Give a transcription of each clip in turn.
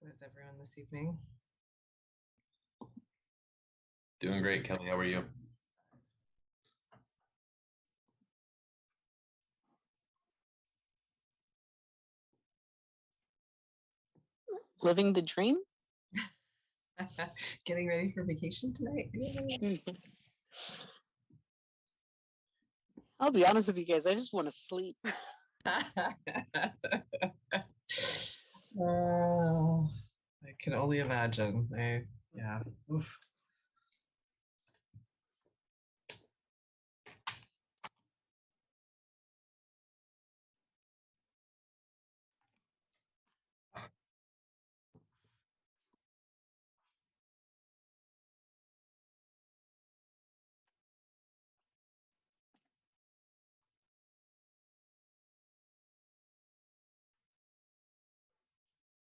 How is everyone this evening? Doing great, Kelly. How are you? Living the dream? Getting ready for vacation tonight? I'll be honest with you guys, I just want to sleep. Oh, I can only imagine. Yeah. Oof.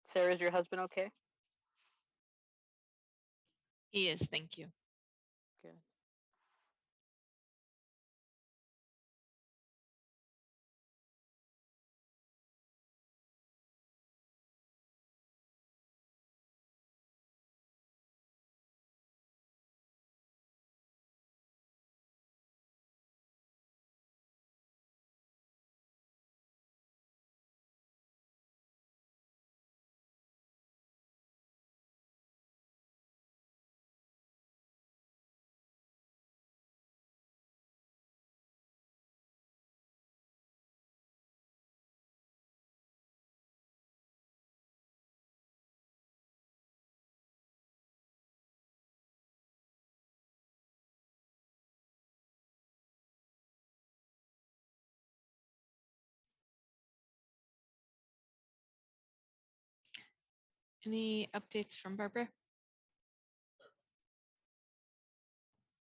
Sarah, is your husband okay? He is, thank you. Good. Any updates from Barbara?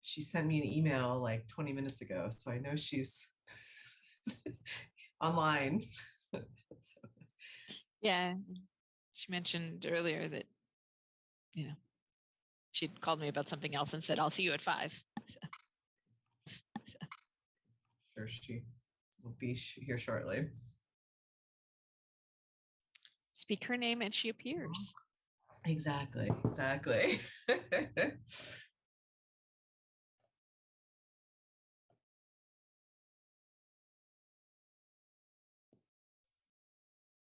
She sent me an email like 20 minutes ago, so I know she's online. So, Yeah, she mentioned earlier that, she'd called me about something else and said, I'll see you at 5. sure she will be here shortly. Speak her name and she appears. Exactly.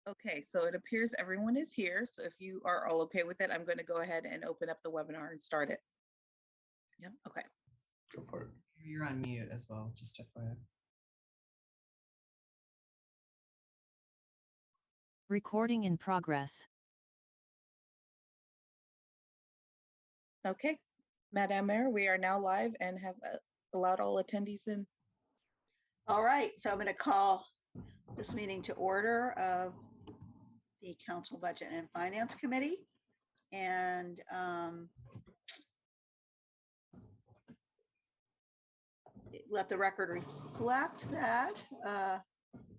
Okay, so it appears everyone is here. So if you are all okay with it, I'm going to go ahead and open up the webinar and start it. Yeah, okay. Go for it. You're on mute as well, just FYI. Recording in progress. Okay, Madam Mayor, we are now live and have allowed all attendees in. All right, so I'm going to call this meeting to order of the Council Budget and Finance Committee. And let the record reflect that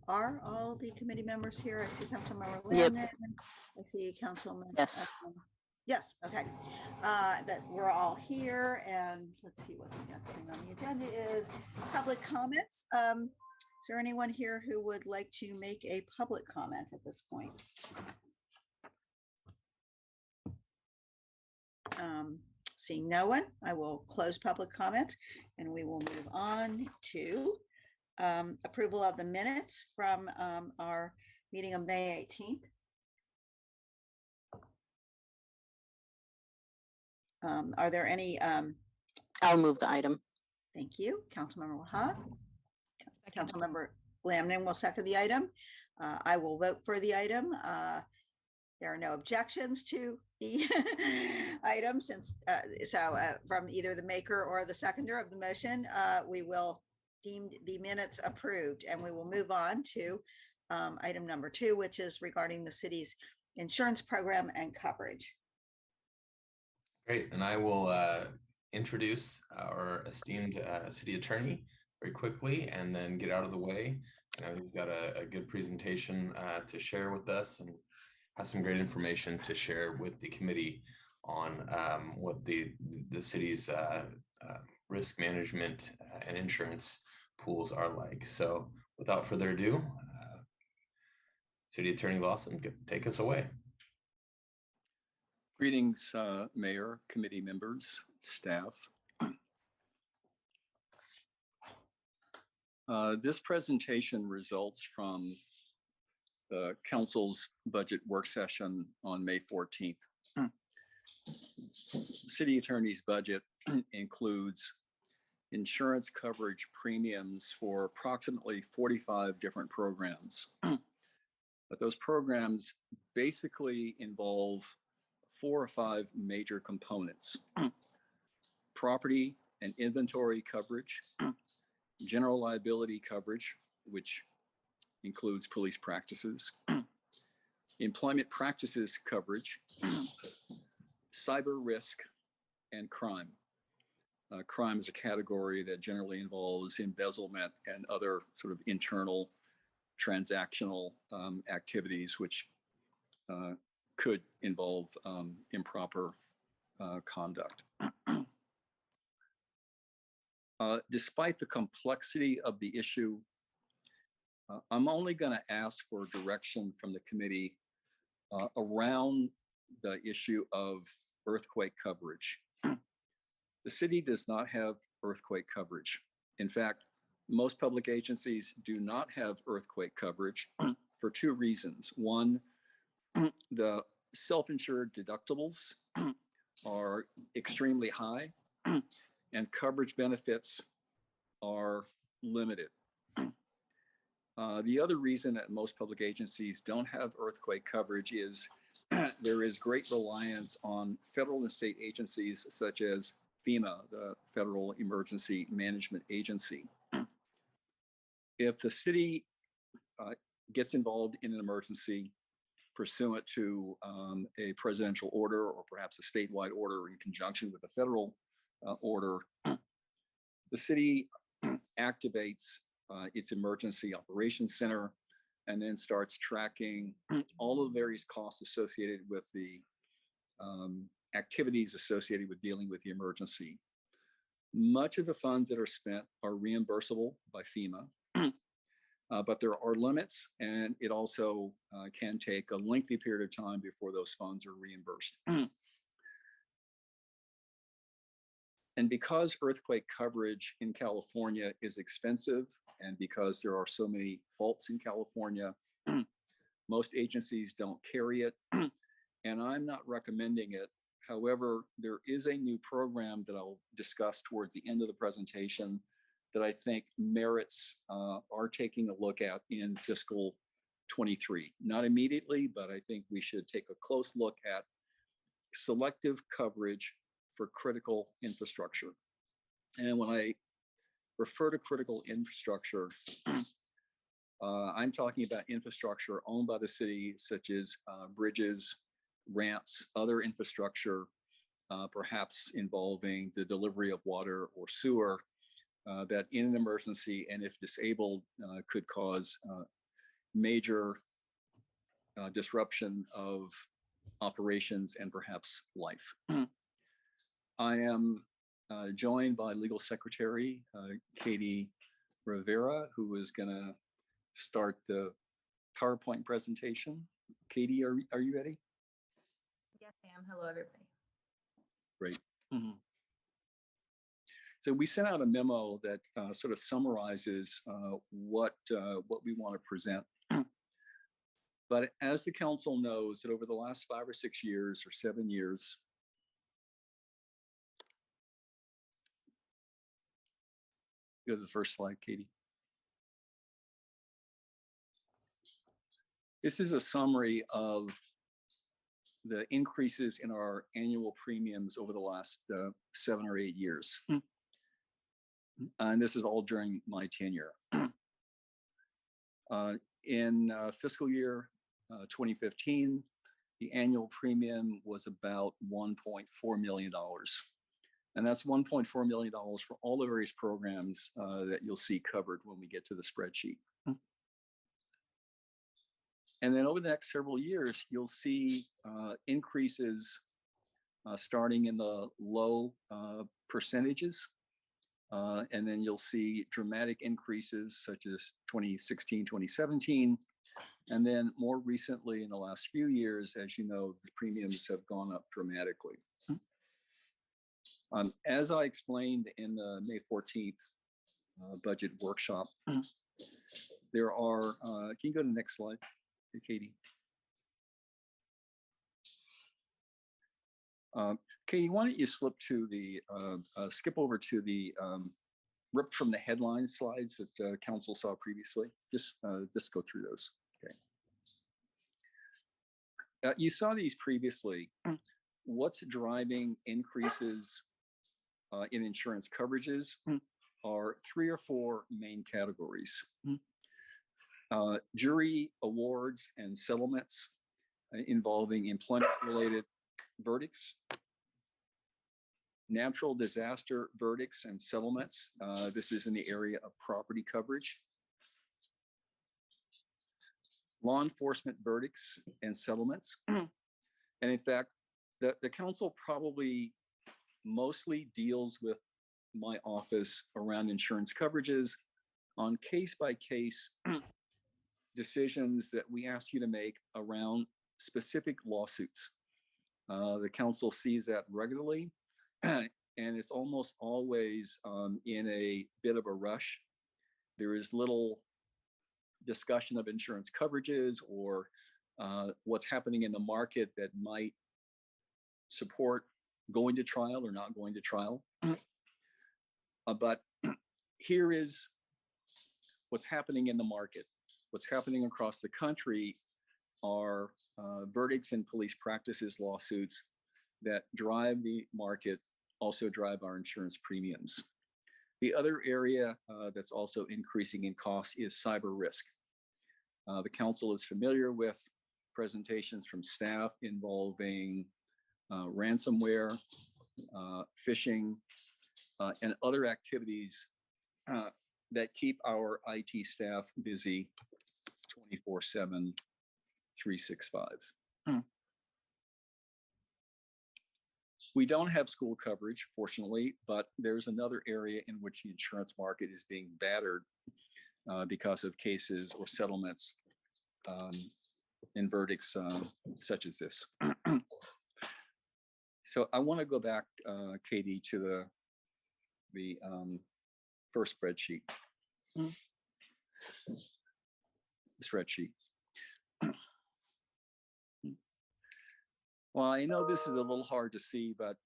are all the committee members here. I see Councilmember Landon. Yep. I see Councilman. Yes. Yes, okay. That we're all here, and let's see what the next thing on the agenda is. Public comments. Is there anyone here who would like to make a public comment at this point? Seeing no one, I will close public comments and we will move on to approval of the minutes from our meeting of May 18th. Are there any? I'll move the item. Thank you, Councilmember Wahab. Councilmember Lamnin will second the item. I will vote for the item. There are no objections to the item since from either the maker or the seconder of the motion, we will deem the minutes approved, and we will move on to item number 2, which is regarding the city's insurance program and coverage. Great, and I will introduce our esteemed city attorney very quickly and then get out of the way. I know you've got a good presentation to share with us and have some great information to share with the committee on what the city's risk management and insurance pools are like. So without further ado, City Attorney Lawson, take us away. Greetings, Mayor, committee members, staff. This presentation results from the council's budget work session on May 14th. City attorney's budget includes insurance coverage premiums for approximately 45 different programs. But those programs basically involve 4 or 5 major components: property and inventory coverage, general liability coverage, which includes police practices, employment practices coverage, cyber risk, and crime. Crime is a category that generally involves embezzlement and other sort of internal transactional activities, which could involve improper conduct. Despite the complexity of the issue, I'm only going to ask for direction from the committee around the issue of earthquake coverage. The city does not have earthquake coverage. In fact, most public agencies do not have earthquake coverage for 2 reasons. One, the self-insured deductibles are extremely high and coverage benefits are limited. The other reason that most public agencies don't have earthquake coverage is there is great reliance on federal and state agencies such as FEMA, the Federal Emergency Management Agency. If the city gets involved in an emergency pursuant to a presidential order or perhaps a statewide order in conjunction with a federal order, the city activates its emergency operations center and then starts tracking all of the various costs associated with the activities associated with dealing with the emergency. Much of the funds that are spent are reimbursable by FEMA, but there are limits, and it also can take a lengthy period of time before those funds are reimbursed. And because earthquake coverage in California is expensive, and because there are so many faults in California, most agencies don't carry it, and I'm not recommending it. However, there is a new program that I'll discuss towards the end of the presentation that I think merits our taking a look at in fiscal 23. Not immediately, but I think we should take a close look at selective coverage for critical infrastructure. And when I refer to critical infrastructure, I'm talking about infrastructure owned by the city, such as bridges, ramps, other infrastructure, perhaps involving the delivery of water or sewer, that in an emergency and if disabled could cause major disruption of operations and perhaps life. I am joined by Legal Secretary Katie Rivera, who is going to start the PowerPoint presentation. Katie, are you ready? Yes, I am. Hello, everybody. Great. So we sent out a memo that sort of summarizes what we want to present. But as the council knows, that over the last 5 or 6 years or 7 years, go to the first slide, Katie. This is a summary of the increases in our annual premiums over the last 7 or 8 years. And this is all during my tenure. In fiscal year 2015, the annual premium was about $1.4 million. And that's $1.4 million for all the various programs that you'll see covered when we get to the spreadsheet. And then over the next several years, you'll see increases starting in the low percentages. And then you'll see dramatic increases such as 2016, 2017, And then more recently, in the last few years, as you know, the premiums have gone up dramatically. As I explained in the May 14th budget workshop, there are, can you go to the next slide, Katie? Katie, why don't you skip over to the ripped from the headline slides that council saw previously? Just go through those. Okay. You saw these previously. What's driving increases in insurance coverages are 3 or 4 main categories. Jury awards and settlements involving employment-related verdicts, natural disaster verdicts and settlements. This is in the area of property coverage. Law enforcement verdicts and settlements. And in fact, the council probably mostly deals with my office around insurance coverages on case-by-case decisions that we ask you to make around specific lawsuits. The council sees that regularly, and it's almost always in a bit of a rush. There is little discussion of insurance coverages or what's happening in the market that might support going to trial or not going to trial. But here is what's happening in the market. What's happening across the country are verdicts and police practices lawsuits that drive the market, also drive our insurance premiums. The other area that's also increasing in cost is cyber risk. The council is familiar with presentations from staff involving ransomware, phishing, and other activities that keep our IT staff busy 24/7, 365. We don't have school coverage, fortunately, but there's another area in which the insurance market is being battered because of cases or settlements and verdicts such as this. So I want to go back, Katie, to the first spreadsheet. Spreadsheet. Well, I know this is a little hard to see, but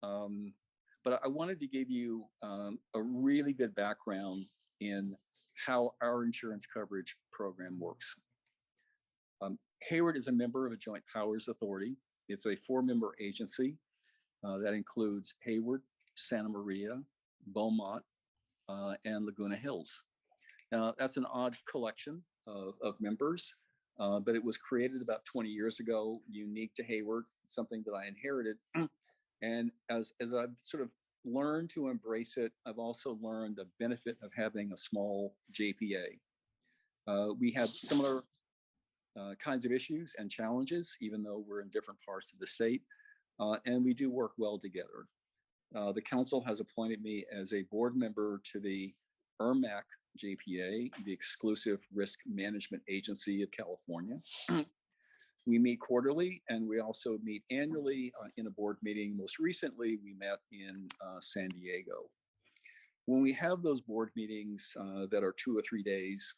I wanted to give you a really good background in how our insurance coverage program works. Hayward is a member of a Joint Powers Authority. It's a 4-member agency that includes Hayward, Santa Maria, Beaumont, and Laguna Hills. Now, that's an odd collection of members, but it was created about 20 years ago, unique to Hayward, something that I inherited. And as I've sort of learned to embrace it, I've also learned the benefit of having a small JPA. We have similar kinds of issues and challenges, even though we're in different parts of the state, and we do work well together. The council has appointed me as a board member to the IRMAC JPA, the Exclusive Risk Management Agency of California. We meet quarterly, and we also meet annually in a board meeting. Most recently, we met in San Diego. When we have those board meetings that are 2 or 3 days,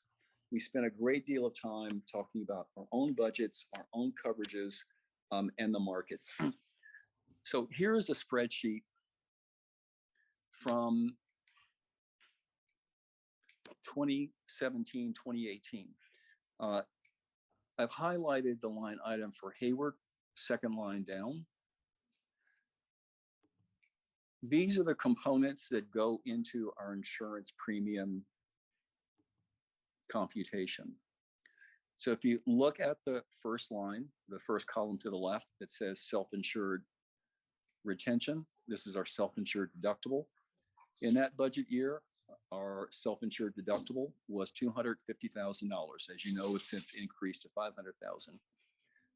we spend a great deal of time talking about our own budgets, our own coverages, and the market. So here is a spreadsheet from 2017, 2018. I've highlighted the line item for Hayward, second line down. These are the components that go into our insurance premium computation. So if you look at the first line, the first column to the left, it says self-insured retention. This is our self-insured deductible. In that budget year, our self-insured deductible was $250,000. As you know, it's since increased to $500,000.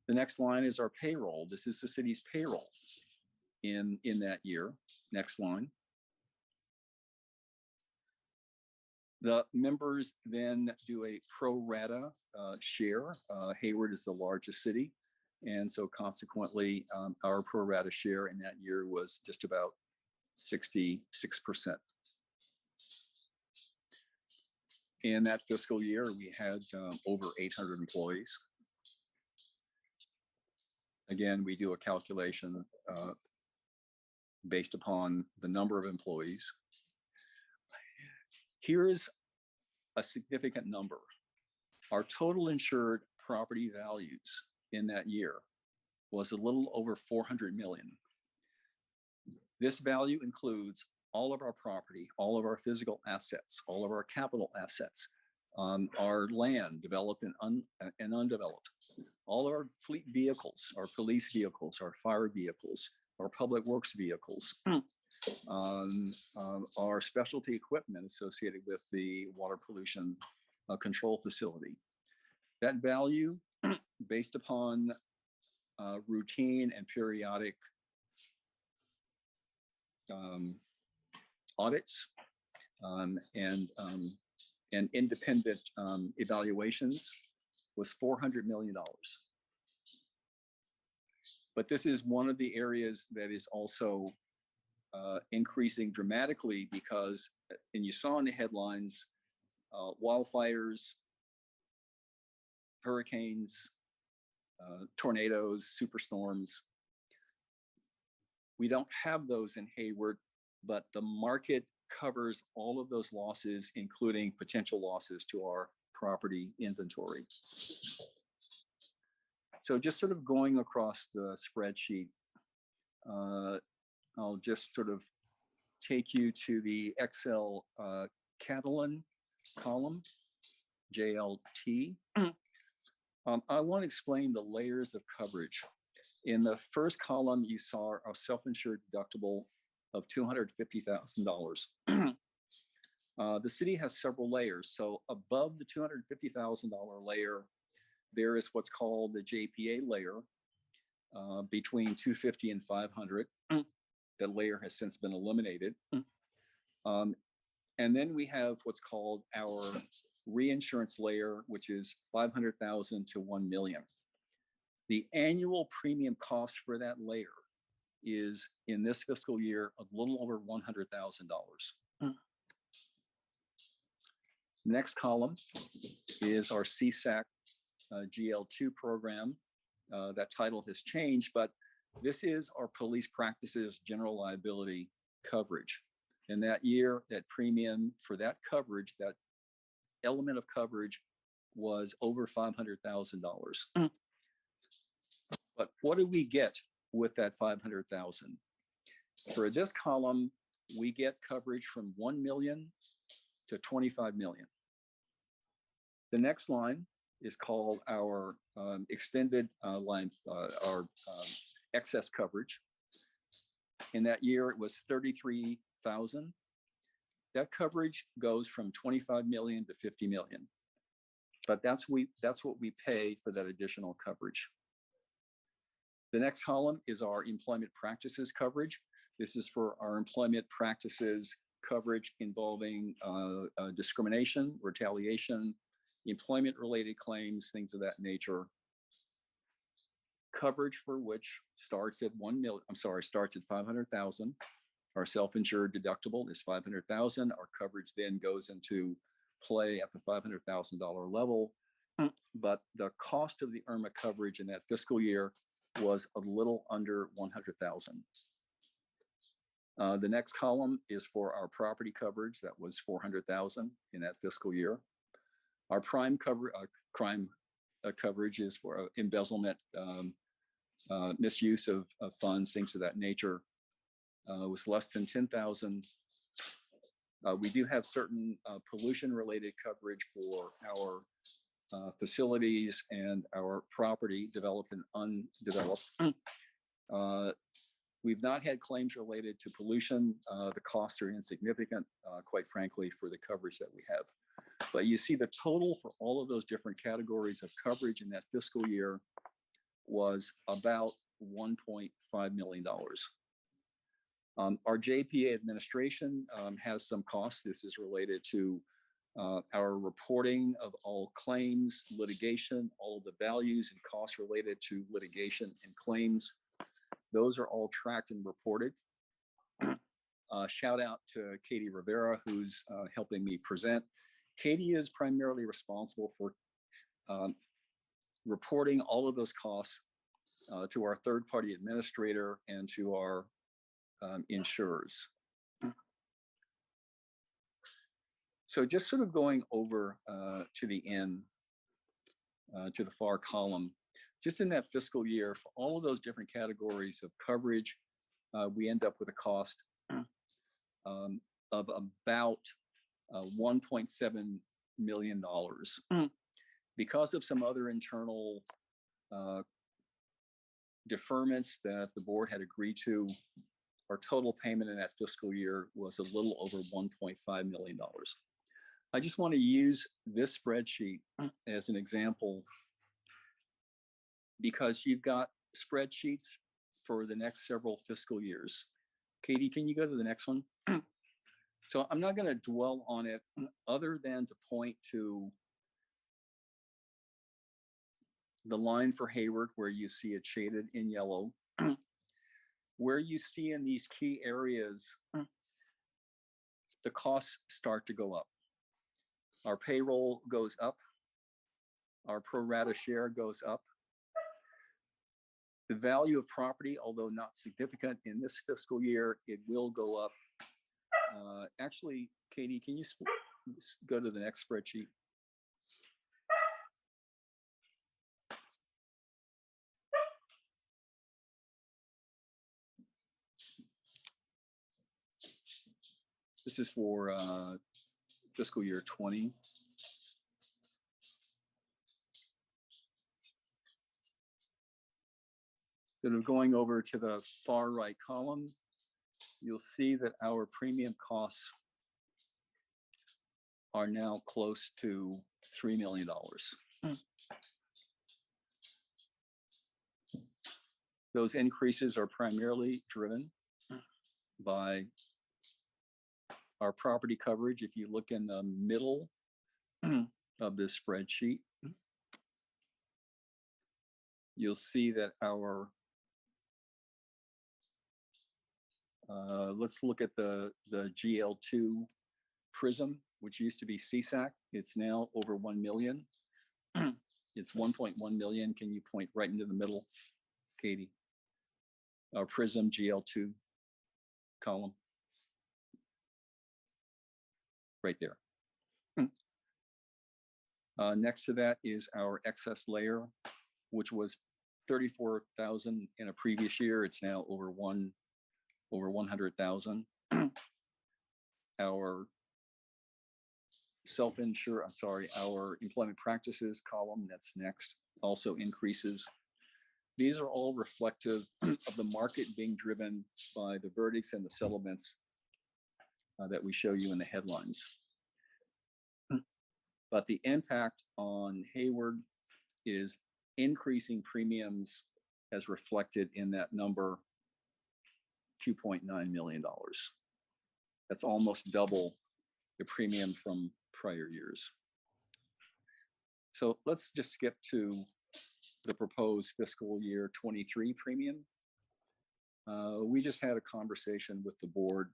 The next line is our payroll. This is the city's payroll in that year. Next line. The members then do a pro rata share. Hayward is the largest city. And so consequently, our pro rata share in that year was just about 66%. In that fiscal year, we had over 800 employees. Again, we do a calculation based upon the number of employees. Here's a significant number. Our total insured property values in that year was a little over 400 million. This value includes all of our property, all of our physical assets, all of our capital assets, our land developed and undeveloped, all of our fleet vehicles, our police vehicles, our fire vehicles, our public works vehicles, our specialty equipment associated with the water pollution control facility. That value, based upon routine and periodic audits and independent evaluations, was $400 million. But this is one of the areas that is also increasing dramatically because, and you saw in the headlines, wildfires, hurricanes, tornadoes, superstorms. We don't have those in Hayward, but the market covers all of those losses, including potential losses to our property inventory. So just sort of going across the spreadsheet, I'll just sort of take you to the Excel Catalan column, JLT. I want to explain the layers of coverage. In the first column, you saw our self-insured deductible of $250,000. The city has several layers. So above the $250,000 layer, there is what's called the JPA layer between 250 and 500. That layer has since been eliminated. And then we have what's called our reinsurance layer, which is 500,000 to 1 million. The annual premium cost for that layer is in this fiscal year a little over $100,000. Next column is our CSAC GL2 program. That title has changed, but this is our police practices general liability coverage. And that year, that premium for that coverage, that element of coverage was over $500,000. But what do we get with that 500,000? For this column, we get coverage from 1 million to 25 million. The next line is called our extended line, our excess coverage. In that year, it was 33,000. That coverage goes from 25 million to 50 million. But that's what we pay for that additional coverage. The next column is our employment practices coverage. This is for our employment practices coverage involving discrimination, retaliation, employment-related claims, things of that nature. Coverage for which starts at 1 million. Starts at 500,000. Our self-insured deductible is 500,000. Our coverage then goes into play at the $500,000 level. But the cost of the IRMA coverage in that fiscal year was a little under 100,000. The next column is for our property coverage. That was 400,000 in that fiscal year. Our crime coverage is for embezzlement, misuse of funds, things of that nature. Was less than 10,000. We do have certain pollution-related coverage for our facilities and our property developed and undeveloped. We've not had claims related to pollution. The costs are insignificant, quite frankly, for the coverage that we have. But you see the total for all of those different categories of coverage in that fiscal year was about $1.5 million. Our JPA administration has some costs. This is related to Our reporting of all claims, litigation, all of the values and costs related to litigation and claims, those are all tracked and reported. Shout out to Katie Rivera, who's helping me present. Katie is primarily responsible for reporting all of those costs to our third-party administrator and to our insurers. So just sort of going over to the end, to the far column, just in that fiscal year, for all of those different categories of coverage, we end up with a cost of about $1.7 million. Because of some other internal deferments that the board had agreed to, our total payment in that fiscal year was a little over $1.5 million. I just want to use this spreadsheet as an example because you've got spreadsheets for the next several fiscal years. Katie, can you go to the next one? So I'm not going to dwell on it other than to point to the line for Hayward where you see it shaded in yellow, where you see in these key areas, the costs start to go up. Our payroll goes up. Our pro rata share goes up. The value of property, although not significant in this fiscal year, it will go up. Actually, Katie, can you go to the next spreadsheet? This is for fiscal year 20. Sort of going over to the far right column, you'll see that our premium costs are now close to $3 million. Those increases are primarily driven by our property coverage. If you look in the middle of this spreadsheet, you'll see that our, let's look at the GL2 Prism, which used to be CSAC. It's now over 1 million. It's 1.1 million. Can you point right into the middle, Katie? Our Prism GL2 column. Right there. Next to that is our excess layer, which was 34,000 in a previous year. It's now over 100,000. Our our employment practices column, that's next, also increases. These are all reflective of the market being driven by the verdicts and the settlements that we show you in the headlines. But the impact on Hayward is increasing premiums as reflected in that number, $2.9 million. That's almost double the premium from prior years. So let's just skip to the proposed fiscal year 23 premium. We just had a conversation with the board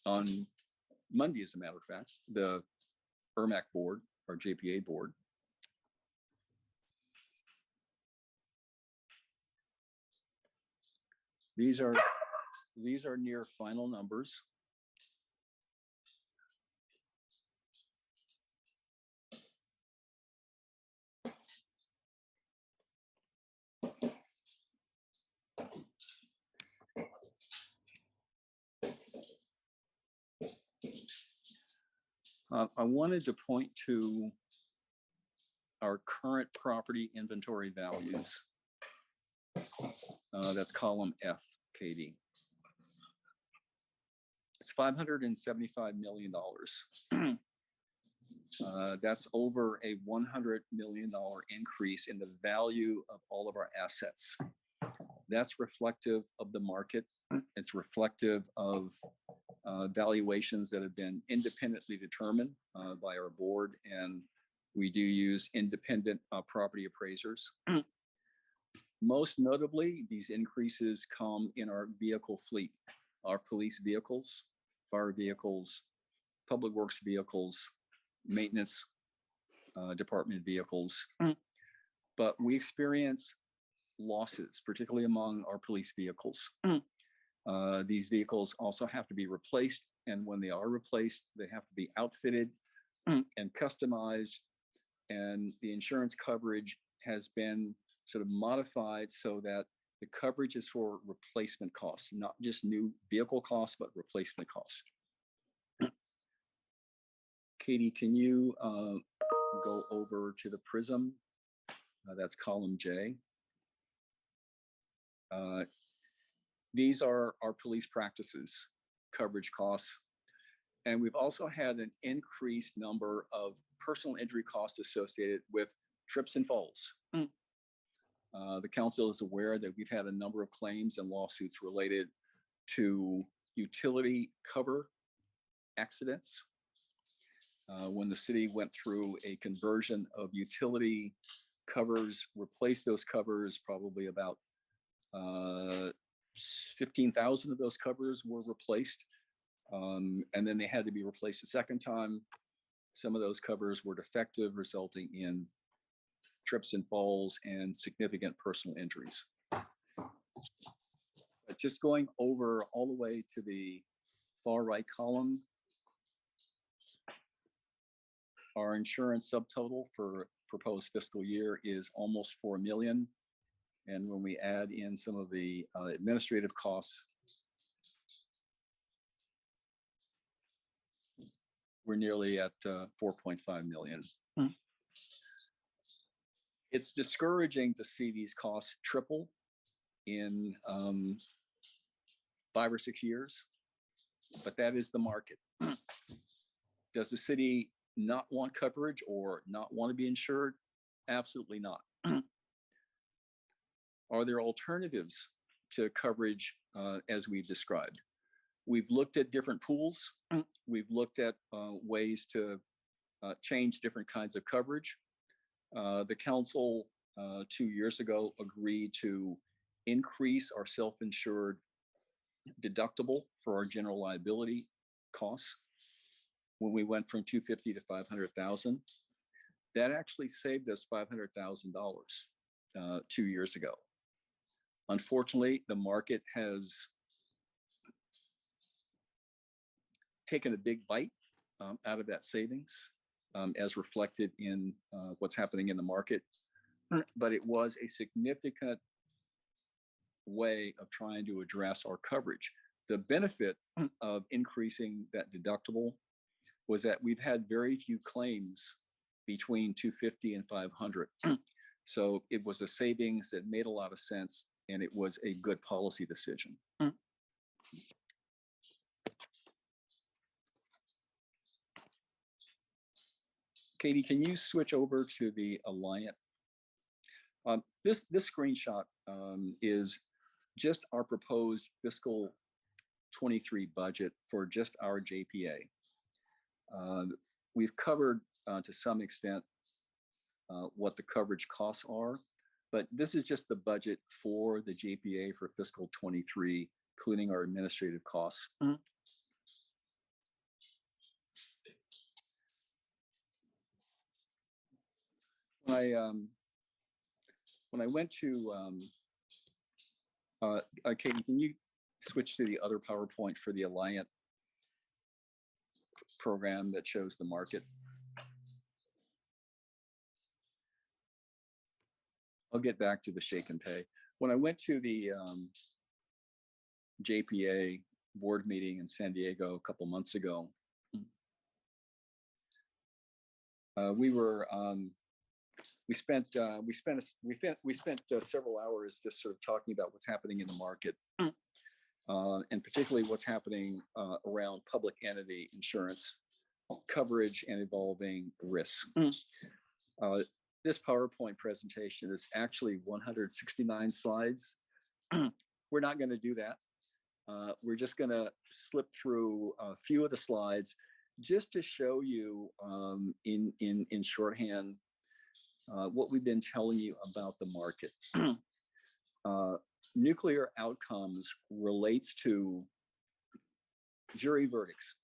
on Monday, as a matter of fact, the ERMAC board, or JPA board. These are near final numbers. I wanted to point to our current property inventory values. That's column F, Katie. It's $575 million. That's over a $100 million increase in the value of all of our assets. That's reflective of the market. It's reflective of valuations that have been independently determined by our board, and we do use independent property appraisers. Most notably, these increases come in our vehicle fleet, our police vehicles, fire vehicles, public works vehicles, maintenance department vehicles. But we experience losses, particularly among our police vehicles. These vehicles also have to be replaced, and when they are replaced, they have to be outfitted and customized, and the insurance coverage has been sort of modified so that the coverage is for replacement costs, not just new vehicle costs, but replacement costs. Katie, can you go over to the Prism? That's column J. These are our police practices, coverage costs. And we've also had an increased number of personal injury costs associated with trips and falls. The council is aware that we've had a number of claims and lawsuits related to utility cover accidents. When the city went through a conversion of utility covers, replaced those covers, probably about 15,000 of those covers were replaced. And then they had to be replaced a second time. Some of those covers were defective, resulting in trips and falls and significant personal injuries. But just going over all the way to the far right column, our insurance subtotal for proposed fiscal year is almost 4 million. And when we add in some of the administrative costs, we're nearly at 4.5 million. It's discouraging to see these costs triple in 5 or 6 years, but that is the market. Does the city not want coverage or not want to be insured? Absolutely not. Are there alternatives to coverage as we've described? We've looked at different pools. We've looked at ways to change different kinds of coverage. The council 2 years ago agreed to increase our self-insured deductible for our general liability costs when we went from 250 to 500,000. That actually saved us $500,000 2 years ago. Unfortunately, the market has taken a big bite out of that savings, as reflected in what's happening in the market. But it was a significant way of trying to address our coverage. The benefit of increasing that deductible was that we've had very few claims between 250 and 500. So it was a savings that made a lot of sense, and it was a good policy decision. Katie, can you switch over to the Alliant? This screenshot is just our proposed fiscal 23 budget for just our JPA. We've covered to some extent what the coverage costs are, but this is just the budget for the JPA for fiscal 23, including our administrative costs. When I went to, Katie, can you switch to the other PowerPoint for the Alliant program that shows the market? I'll get back to the shake and pay. When I went to the JPA board meeting in San Diego a couple months ago, we spent several hours just sort of talking about what's happening in the market, and particularly what's happening around public entity insurance coverage and evolving risks. This PowerPoint presentation is actually 169 slides. We're not going to do that. we're just going to slip through a few of the slides just to show you in shorthand what we've been telling you about the market. Nuclear outcomes relates to jury verdicts,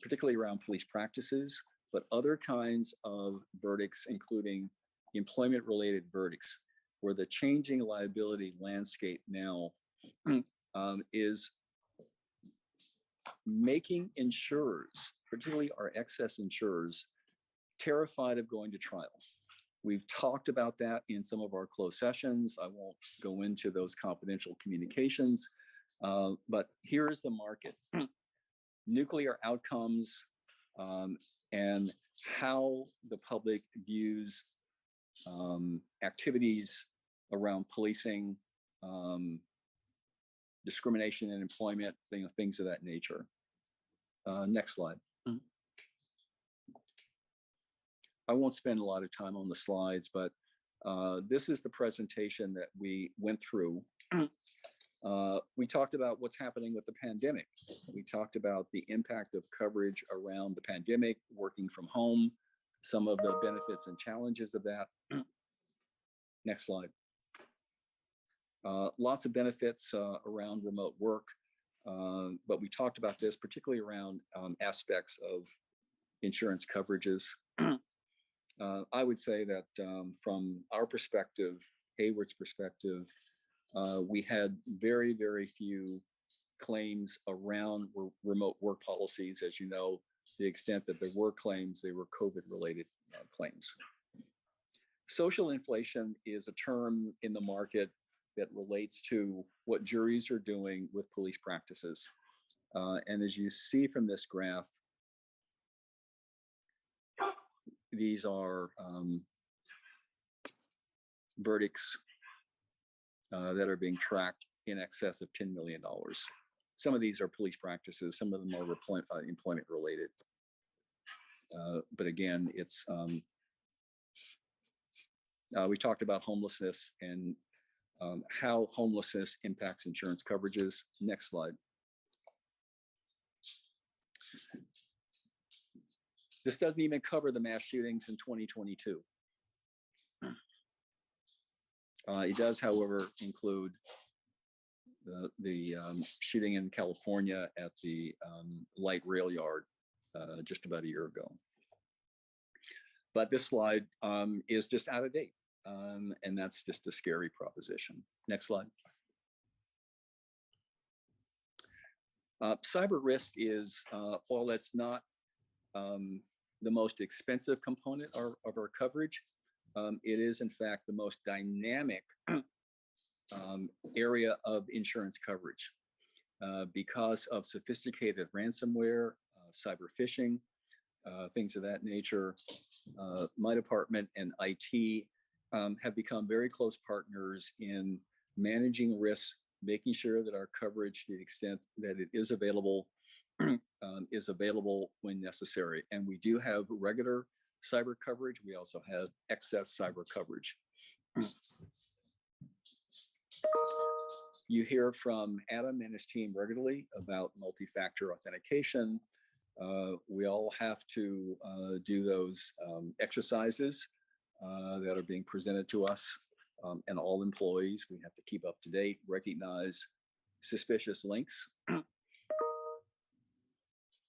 particularly around police practices, but other kinds of verdicts, including employment-related verdicts, where the changing liability landscape now is making insurers, particularly our excess insurers, terrified of going to trial. We've talked about that in some of our closed sessions. I won't go into those confidential communications, but here is the market. Nuclear outcomes and how the public views activities around policing, discrimination in employment, things of that nature. Next slide. I won't spend a lot of time on the slides, but this is the presentation that we went through. We talked about what's happening with the pandemic. We talked about the impact of coverage around the pandemic, working from home, some of the benefits and challenges of that. Next slide. Lots of benefits around remote work, but we talked about this particularly around aspects of insurance coverages. I would say that from our perspective, Hayward's perspective, we had very, very few claims around remote work policies. As you know, the extent that there were claims, they were COVID-related claims. Social inflation is a term in the market that relates to what juries are doing with police practices. And as you see from this graph, these are verdicts that are being tracked in excess of $10 million. Some of these are police practices, some of them are employment related. But again, it's, we talked about homelessness and how homelessness impacts insurance coverages. Next slide. This doesn't even cover the mass shootings in 2022. It does, however, include the shooting in California at the light rail yard just about a year ago. But this slide is just out of date, and that's just a scary proposition. Next slide. Cyber risk is, while that's not the most expensive component of our coverage, it is in fact the most dynamic area of insurance coverage because of sophisticated ransomware, cyber phishing, things of that nature. My department and IT have become very close partners in managing risks, making sure that our coverage, to the extent that it is available when necessary. And we do have regular cyber coverage. We also have excess cyber coverage. You hear from Adam and his team regularly about multi-factor authentication. We all have to do those exercises that are being presented to us, and all employees. We have to keep up to date, recognize suspicious links.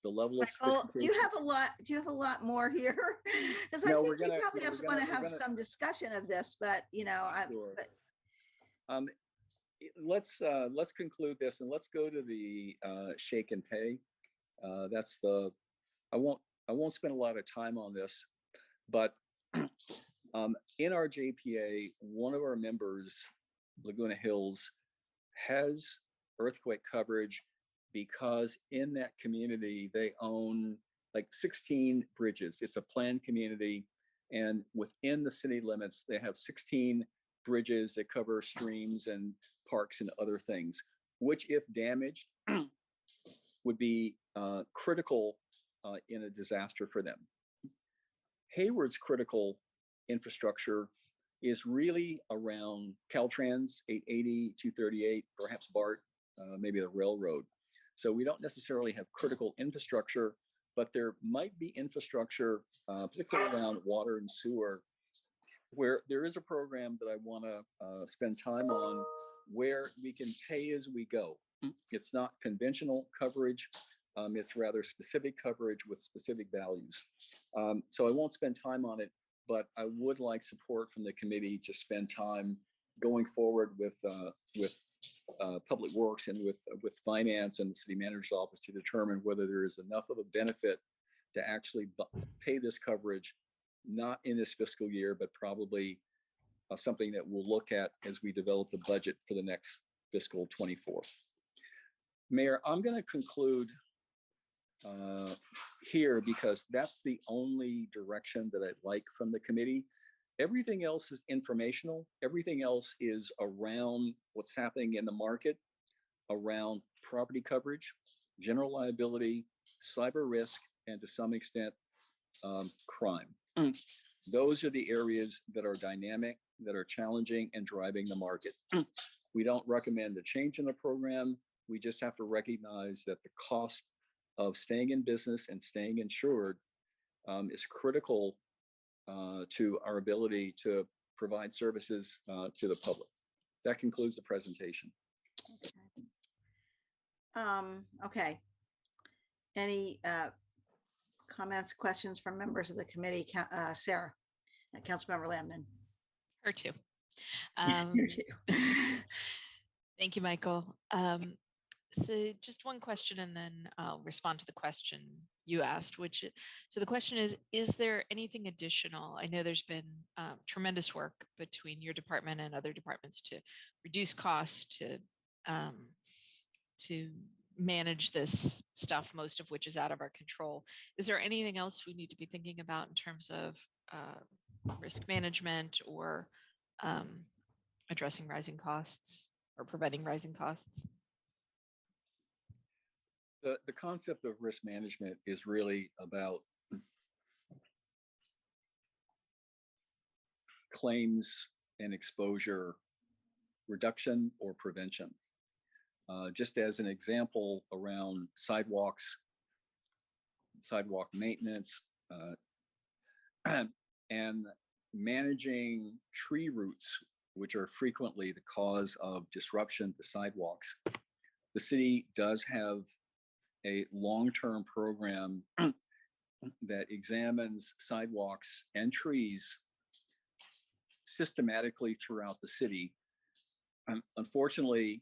The level of Michael, do you have a lot more here? Because I think we probably want to have some discussion of this, but you know, Sure. Let's conclude this and let's go to the shake and pay. That's the, I won't spend a lot of time on this, but in our JPA, one of our members, Laguna Hills, has earthquake coverage because in that community, they own like 16 bridges. It's a planned community. And within the city limits, they have 16 bridges that cover streams and parks and other things, which if damaged would be critical in a disaster for them. Hayward's critical infrastructure is really around Caltrans 880, 238, perhaps BART, maybe the railroad. So we don't necessarily have critical infrastructure, but there might be infrastructure, particularly around water and sewer, where there is a program that I want to spend time on where we can pay as we go. It's not conventional coverage. It's rather specific coverage with specific values. So I won't spend time on it, but I would like support from the committee to spend time going forward with Public Works and with Finance and the City Manager's Office to determine whether there is enough of a benefit to actually pay this coverage, not in this fiscal year, but probably something that we'll look at as we develop the budget for the next fiscal 24. Mayor, I'm going to conclude here because that's the only direction that I'd like from the committee. Everything else is informational. Everything else is around what's happening in the market, around property coverage, general liability, cyber risk, and to some extent, crime. Those are the areas that are dynamic, that are challenging and driving the market. We don't recommend a change in the program. We just have to recognize that the cost of staying in business and staying insured is critical to our ability to provide services to the public. That concludes the presentation. Okay. Any comments, questions from members of the committee? Sarah, Councilmember Lamnon. Her too. You too. Thank you, Michael. So just one question and then I'll respond to the question you asked, so the question is there anything additional? I know there's been tremendous work between your department and other departments to reduce costs, to manage this stuff, most of which is out of our control. Is there anything else we need to be thinking about in terms of risk management or addressing rising costs or preventing rising costs? The concept of risk management is really about claims and exposure reduction or prevention. Just as an example around sidewalks, sidewalk maintenance, and managing tree roots, which are frequently the cause of disruption to sidewalks. The city does have a long-term program that examines sidewalks and trees systematically throughout the city. Unfortunately,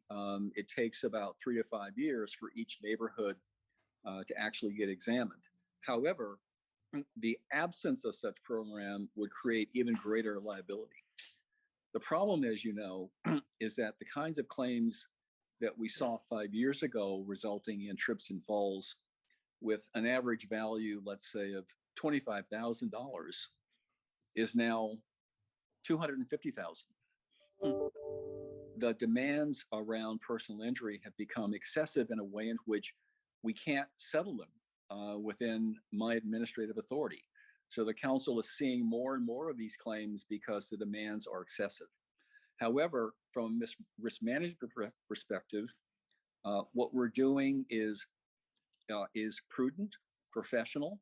it takes about 3 to 5 years for each neighborhood to actually get examined. However, the absence of such program would create even greater liability. The problem, as you know, is that the kinds of claims that we saw 5 years ago resulting in trips and falls with an average value, let's say, of $25,000 is now $250,000. The demands around personal injury have become excessive in a way in which we can't settle them within my administrative authority. So the council is seeing more and more of these claims because the demands are excessive. However, from a risk management perspective, what we're doing is prudent, professional,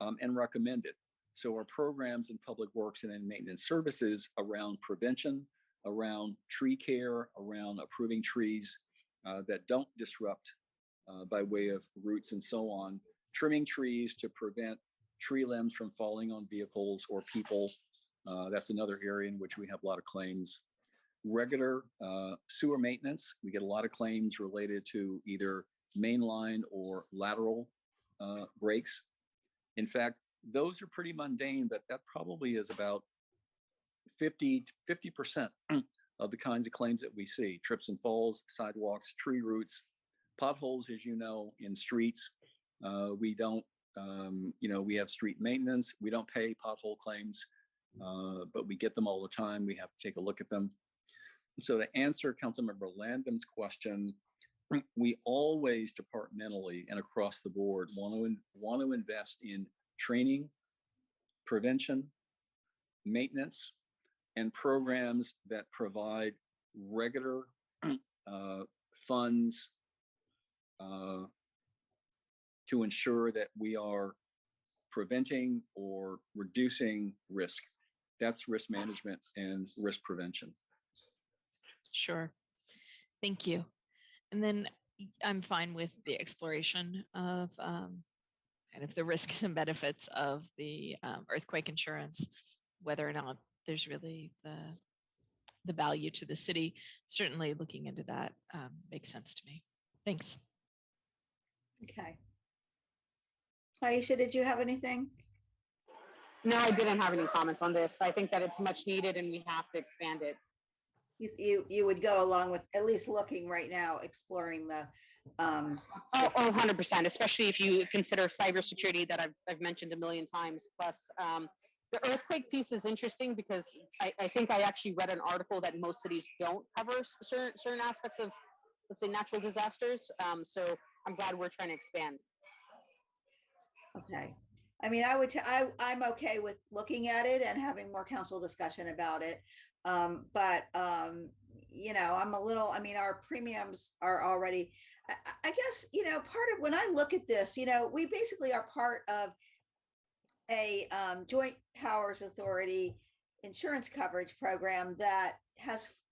and recommended. So our programs in Public Works and in maintenance services around prevention, around tree care, around approving trees that don't disrupt by way of roots and so on, trimming trees to prevent tree limbs from falling on vehicles or people. That's another area in which we have a lot of claims. Regular sewer maintenance, we get a lot of claims related to either mainline or lateral breaks. In fact, those are pretty mundane, but that probably is about 50% of the kinds of claims that we see: trips and falls, sidewalks, tree roots, potholes, as you know, in streets. We don't, we have street maintenance. We don't pay pothole claims, but we get them all the time. We have to take a look at them. So to answer Councilmember Landon's question, we always departmentally and across the board want to invest in training, prevention, maintenance, and programs that provide regular funds to ensure that we are preventing or reducing risk. That's risk management and risk prevention. Sure. Thank you. And then I'm fine with the exploration of kind of the risks and benefits of the earthquake insurance, whether or not there's really the value to the city. Certainly looking into that makes sense to me. Thanks. Okay. Aisha, did you have anything? No, I didn't have any comments on this. I think that it's much needed and we have to expand it. You would go along with at least looking right now, exploring the Oh, 100%, especially if you consider cybersecurity that I've mentioned a million times. Plus, the earthquake piece is interesting because I think I actually read an article that most cities don't cover certain aspects of, let's say, natural disasters. So I'm glad we're trying to expand. Okay. I mean, I'm okay with looking at it and having more council discussion about it. But you know, I'm a little, I mean, our premiums are already, I guess, you know, part of when I look at this, you know, we basically are part of a joint powers authority insurance coverage program that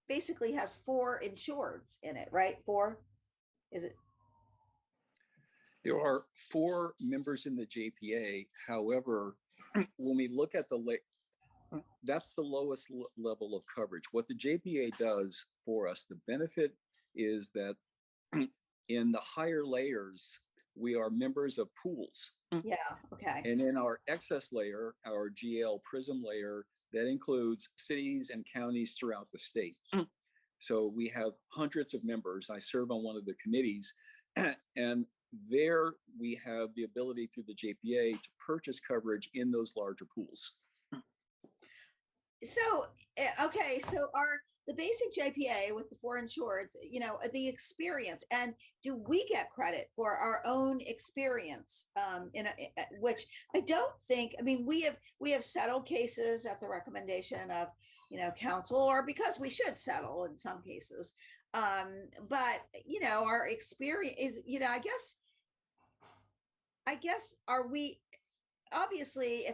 basically has 4 insureds in it, right? 4? Is it? There are 4 members in the JPA. However, when we look at that's the lowest level of coverage. What the JPA does for us, the benefit is that in the higher layers, we are members of pools. Yeah, okay. And in our excess layer, our GL PRISM layer, that includes cities and counties throughout the state. So we have hundreds of members. I serve on one of the committees, and there we have the ability through the JPA to purchase coverage in those larger pools. So, okay, so the basic JPA with the 4 insureds, you know, the experience, and do we get credit for our own experience? Which I don't think, I mean, we have settled cases at the recommendation of, you know, council, or because we should settle in some cases. But, you know, our experience is, you know, I guess, are we, obviously,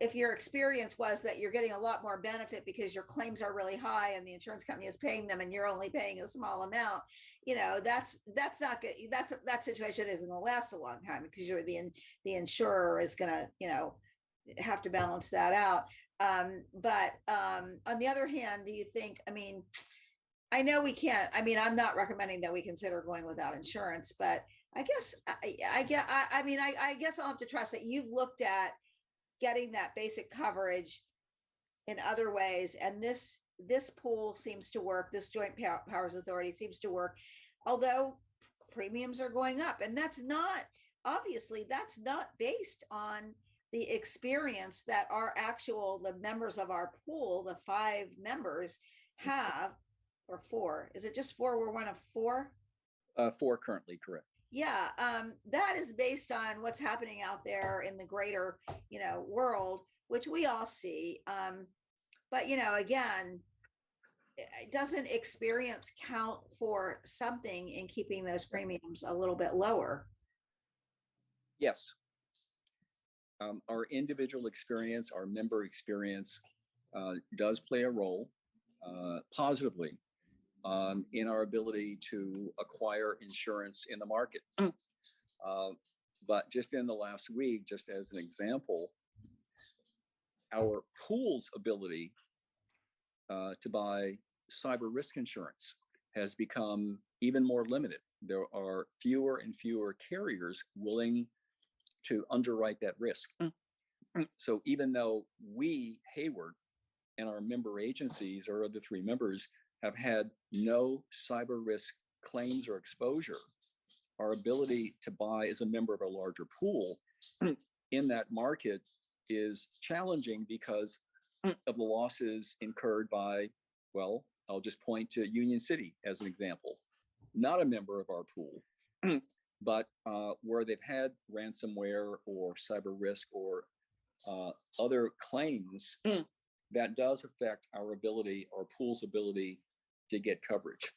if your experience was that you're getting a lot more benefit because your claims are really high and the insurance company is paying them and you're only paying a small amount, you know, that's not good. That situation isn't going to last a long time because the insurer is going to, you know, have to balance that out. But on the other hand, do you think, I mean, I know we can't, I mean, I'm not recommending that we consider going without insurance, but I guess, I guess I'll have to trust that you've looked at getting that basic coverage in other ways. And this pool seems to work. This joint powers authority seems to work, although premiums are going up. And that's not based on the experience that the members of our pool, the 5 members have, or 4. Is it just 4? We're one of 4? 4 currently, correct. Yeah, that is based on what's happening out there in the greater, you know, world, which we all see. But, you know, again, doesn't experience count for something in keeping those premiums a little bit lower? Yes. Our individual experience, our member experience does play a role positively in our ability to acquire insurance in the market. But just in the last week, just as an example, our pool's ability to buy cyber risk insurance has become even more limited. There are fewer and fewer carriers willing to underwrite that risk. So even though we, Hayward, and our member agencies, our other 3 members, have had no cyber risk claims or exposure, our ability to buy as a member of a larger pool in that market is challenging because of the losses incurred by, well, I'll just point to Union City as an example, not a member of our pool, but where they've had ransomware or cyber risk or other claims that does affect our ability, our pool's ability to get coverage.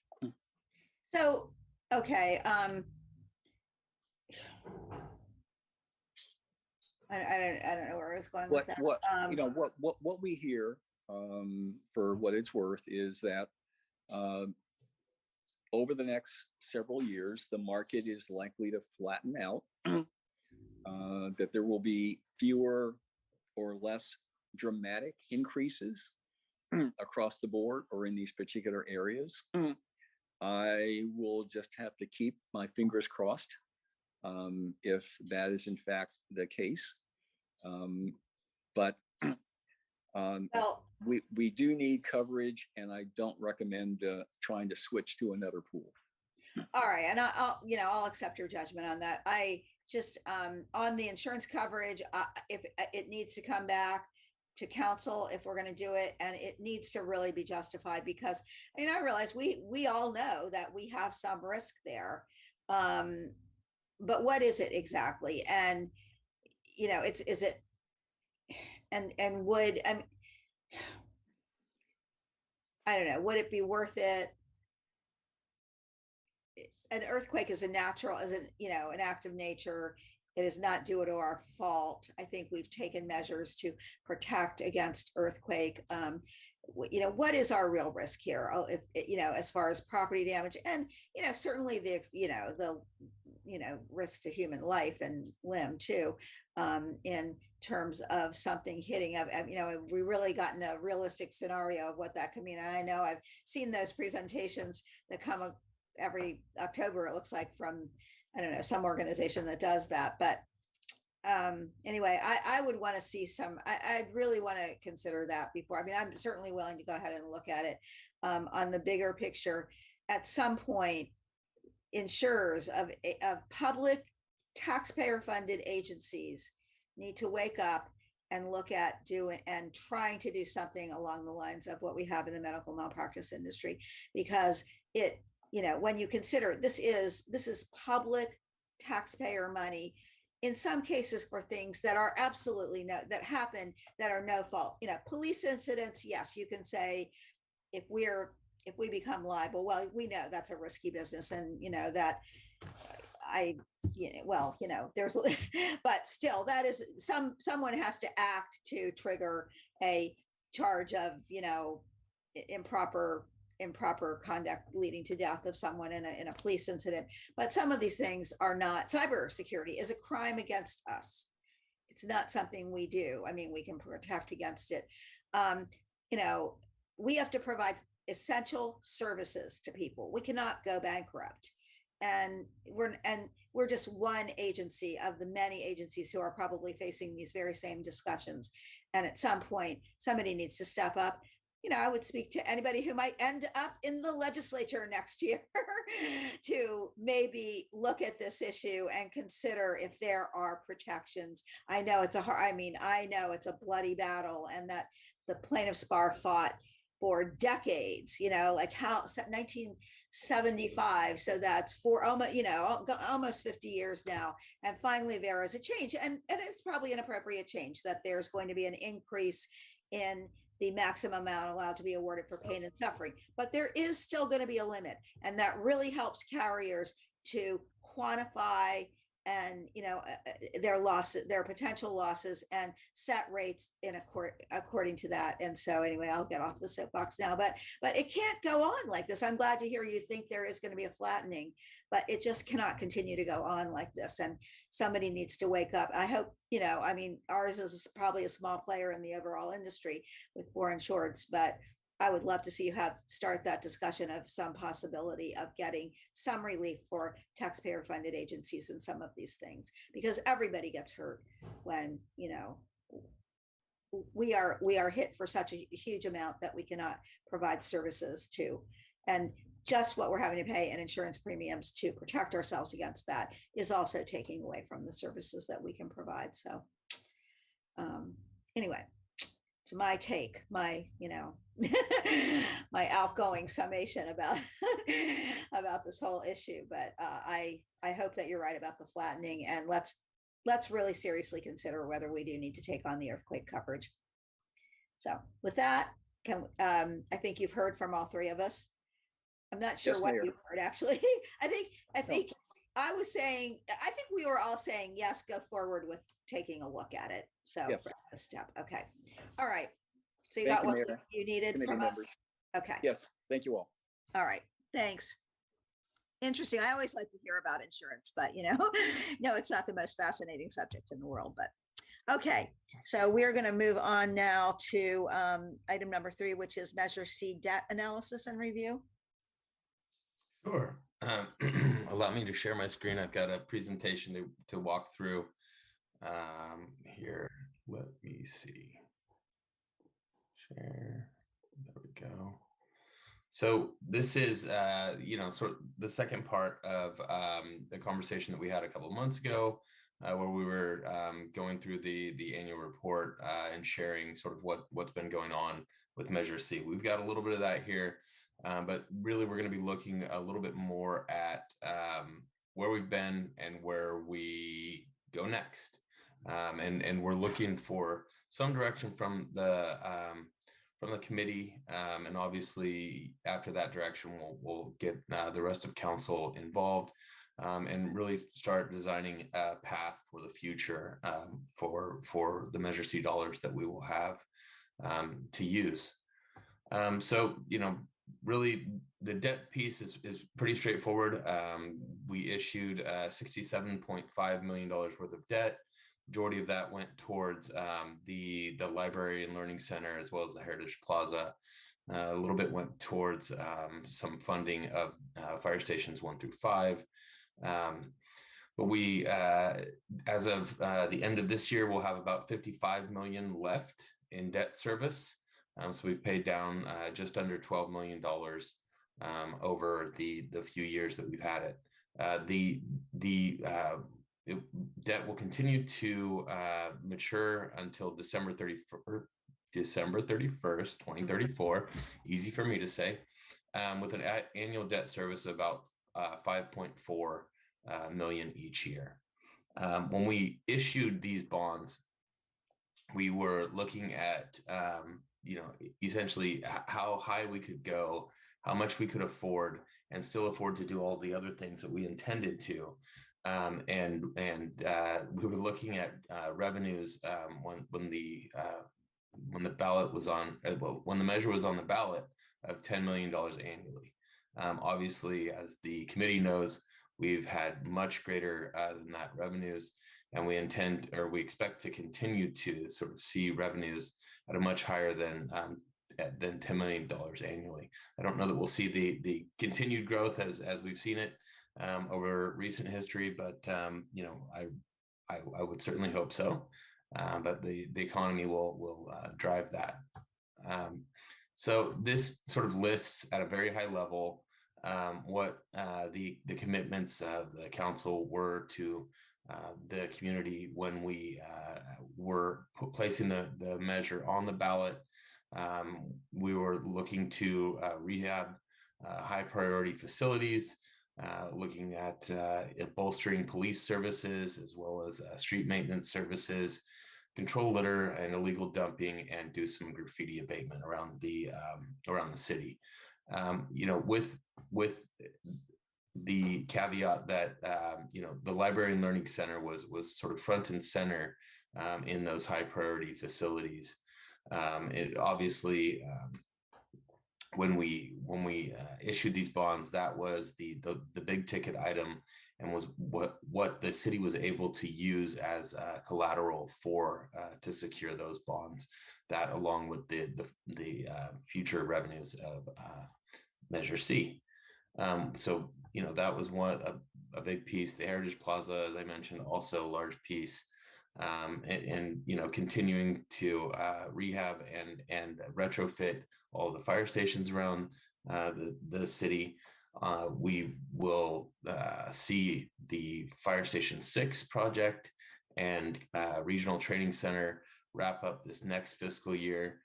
So, okay, I don't know where I was going with that. What we hear, for what it's worth, is that um, over the next several years, the market is likely to flatten out, that there will be fewer or less dramatic increases across the board or in these particular areas. I will just have to keep my fingers crossed if that is in fact the case. But Well, we do need coverage, and I don't recommend trying to switch to another pool. all right, and I'll, you know, I'll accept your judgment on that. I just, on the insurance coverage, if it needs to come back to council, if we're gonna do it, and it needs to really be justified, because, I mean, I realize we all know that we have some risk there. But what is it exactly? And, you know, is it, and would, I don't know, would it be worth it? An earthquake is a natural, as an, you know, an act of nature. It is not due to our fault. I think we've taken measures to protect against earthquake. You know, what is our real risk here? Oh, if, you know, as far as property damage, and, you know, certainly the, you know, risk to human life and limb too, in terms of something hitting of, you know, have we really gotten a realistic scenario of what that could mean? And I know I've seen those presentations that come every October, it looks like, from, I don't know, some organization that does that. But anyway, I would want to see some, I'd really want to consider that before. I mean, I'm certainly willing to go ahead and look at it on the bigger picture. At some point, insurers of public taxpayer funded agencies need to wake up and look at doing and trying to do something along the lines of what we have in the medical malpractice industry, because it, you know, when you consider this is public taxpayer money, in some cases for things that are absolutely that happen, that are no fault. You know, police incidents, yes, you can say if we become liable, well, we know that's a risky business, and, you know, that well, you know, there's, but still, that is someone has to act to trigger a charge of, you know, improper conduct leading to death of someone in a police incident. But some of these things are not. Cybersecurity is a crime against us. It's not something we do. I mean, we can protect against it. You know, we have to provide essential services to people. We cannot go bankrupt. And we're just one agency of the many agencies who are probably facing these very same discussions. And at some point, somebody needs to step up. You know, I would speak to anybody who might end up in the legislature next year to maybe look at this issue and consider if there are protections. I know it's I know it's a bloody battle, and that the plaintiffs bar fought for decades, you know, like how 1975. So that's for almost, you know, almost 50 years now. And finally, there is a change, and it's probably an appropriate change, that there's going to be an increase in the maximum amount allowed to be awarded for pain and suffering. But there is still going to be a limit. And that really helps carriers to quantify and, you know, their losses, their potential losses, and set rates according to that. And so anyway, I'll get off the soapbox now, but it can't go on like this. I'm glad to hear you think there is going to be a flattening, but it just cannot continue to go on like this. And somebody needs to wake up. I hope, you know, I mean, ours is probably a small player in the overall industry with four insureds, but I would love to see you start that discussion of some possibility of getting some relief for taxpayer funded agencies in some of these things, because everybody gets hurt when, you know, we are hit for such a huge amount that we cannot provide services to. And just what we're having to pay in insurance premiums to protect ourselves against that is also taking away from the services that we can provide. So anyway, it's my take, my, you know, my outgoing summation about about this whole issue. But I hope that you're right about the flattening, and let's really seriously consider whether we do need to take on the earthquake coverage. So with that, I think you've heard from all three of us. I'm not sure Yes, what Mayor. you heard, actually. I think I was saying, I think we were all saying, yes, go forward with taking a look at it. So Yes. a step. Okay. All right. So you Thank got you, what Mayor, you needed committee from us? members. Okay. Yes, thank you all. All right. Thanks. Interesting. I always like to hear about insurance, but no, it's not the most fascinating subject in the world, but okay. So we're going to move on now to item number 3, which is Measure C debt analysis and review. Sure. Allow me to share my screen. I've got a presentation to walk through here. Let me see. Share. There we go. So this is, sort of the second part of the conversation that we had a couple of months ago, where we were going through the annual report and sharing sort of what's been going on with Measure C. We've got a little bit of that here, but really we're going to be looking a little bit more at where we've been and where we go next. And we're looking for some direction from the committee, and obviously after that direction, we'll get the rest of council involved, and really start designing a path for the future for the Measure C dollars that we will have to use. So really the debt piece is pretty straightforward. We issued $67.5 million worth of debt. Majority of that went towards the library and learning center, as well as the Heritage Plaza. A little bit went towards some funding of fire stations 1 through 5. But we, as of the end of this year, we'll have about 55 million left in debt service. So we've paid down just under $12 million over the few years that we've had it. The debt will continue to mature until December 31st, 2034. Easy for me to say, with an annual debt service of about 5.4 million each year. When we issued these bonds, we were looking at essentially how high we could go, how much we could afford, and still afford to do all the other things that we intended to. And we were looking at revenues when the ballot was on, when the measure was on the ballot, of $10 million annually. Obviously, as the committee knows, we've had much greater than that revenues, and we expect to continue to sort of see revenues at a much higher than $10 million annually. I don't know that we'll see the continued growth as we've seen it over recent history, but I would certainly hope so. But the economy will drive that. So this sort of lists at a very high level what the commitments of the council were to the community when we were placing the measure on the ballot. We were looking to rehab high priority facilities, looking at bolstering police services, as well as street maintenance services, control litter and illegal dumping, and do some graffiti abatement around the city. With the caveat that the library and learning center was sort of front and center in those high priority facilities. It obviously, when we issued these bonds, that was the big ticket item, and was what the city was able to use as collateral for to secure those bonds. That, along with the future revenues of Measure C. So that was a big piece. The Heritage Plaza, as I mentioned, also a large piece. And continuing to rehab and retrofit all the fire stations around the city. We will see the Fire Station 6 project and Regional Training Center wrap up this next fiscal year.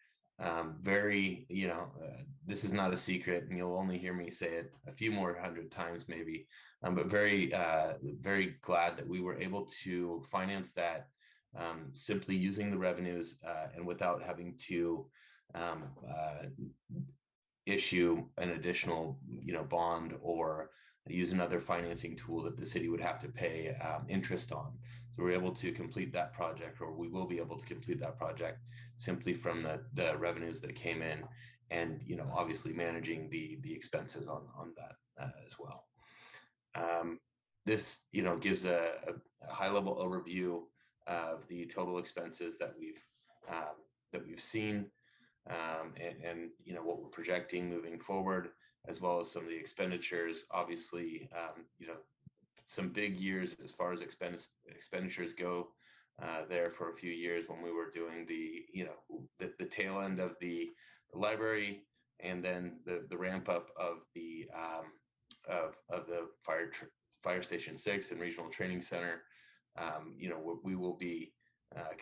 This is not a secret, and you'll only hear me say it a few more hundred times maybe, but very glad that we were able to finance that simply using the revenues and without having to issue an additional, bond or use another financing tool that the city would have to pay interest on. So we're able to complete that project, or we will be able to complete that project simply from the revenues that came in, and obviously managing the expenses on that as well. This gives a high level overview of the total expenses that we've seen, and what we're projecting moving forward, as well as some of the expenditures. Obviously, some big years as far as expenditures go there for a few years when we were doing the tail end of the library, and then the ramp up of the Fire Station 6 and Regional Training Center. We will be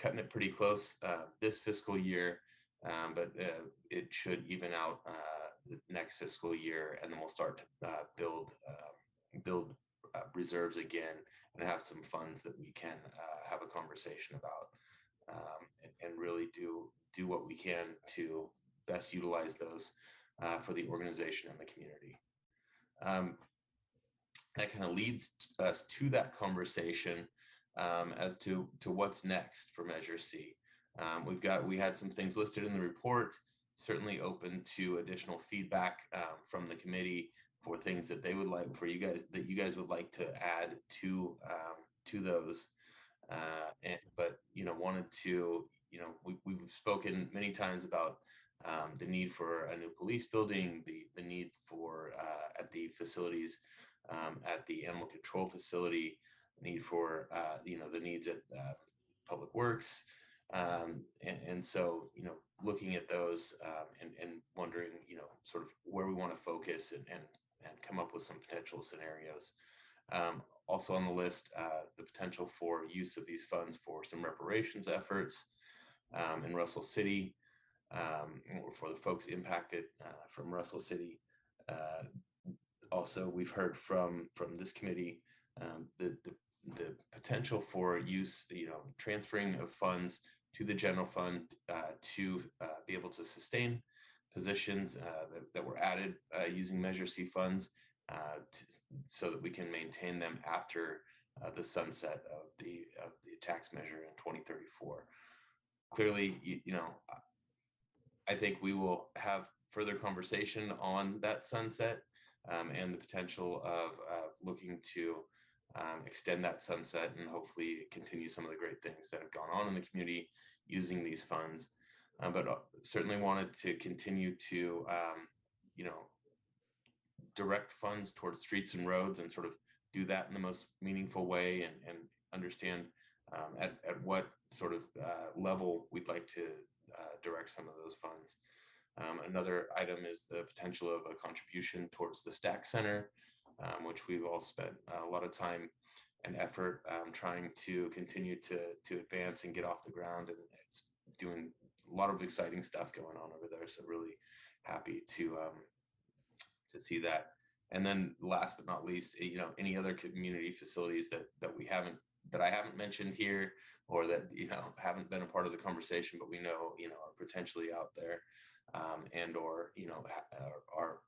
cutting it pretty close this fiscal year, but it should even out the next fiscal year, and then we'll start to build reserves again and have some funds that we can have a conversation about, and really do what we can to best utilize those for the organization and the community. That kind of leads us to that conversation as to what's next for Measure C. We had some things listed in the report, certainly open to additional feedback from the committee for things that they would like for you guys would like to add to those. But wanted to, we've spoken many times about the need for a new police building, the need for at the facilities, at the animal control facility, need for the needs at Public Works, and so looking at those and wondering sort of where we want to focus and come up with some potential scenarios. Also on the list, the potential for use of these funds for some reparations efforts in Russell City, or for the folks impacted from Russell City. Also, we've heard from this committee the potential for use, transferring of funds to the general fund to be able to sustain positions that were added using Measure C funds, so that we can maintain them after the sunset of the tax measure in 2034. Clearly, I think we will have further conversation on that sunset, and the potential of looking to extend that sunset and hopefully continue some of the great things that have gone on in the community using these funds. But certainly wanted to continue to, direct funds towards streets and roads and sort of do that in the most meaningful way, and understand at what sort of level we'd like to direct some of those funds. Another item is the potential of a contribution towards the Stack Center, which we've all spent a lot of time and effort trying to continue to advance and get off the ground, and it's doing a lot of exciting stuff going on over there. So really happy to see that. And then last but not least, any other community facilities that I haven't mentioned here, or that haven't been a part of the conversation, but we know are potentially out there, and or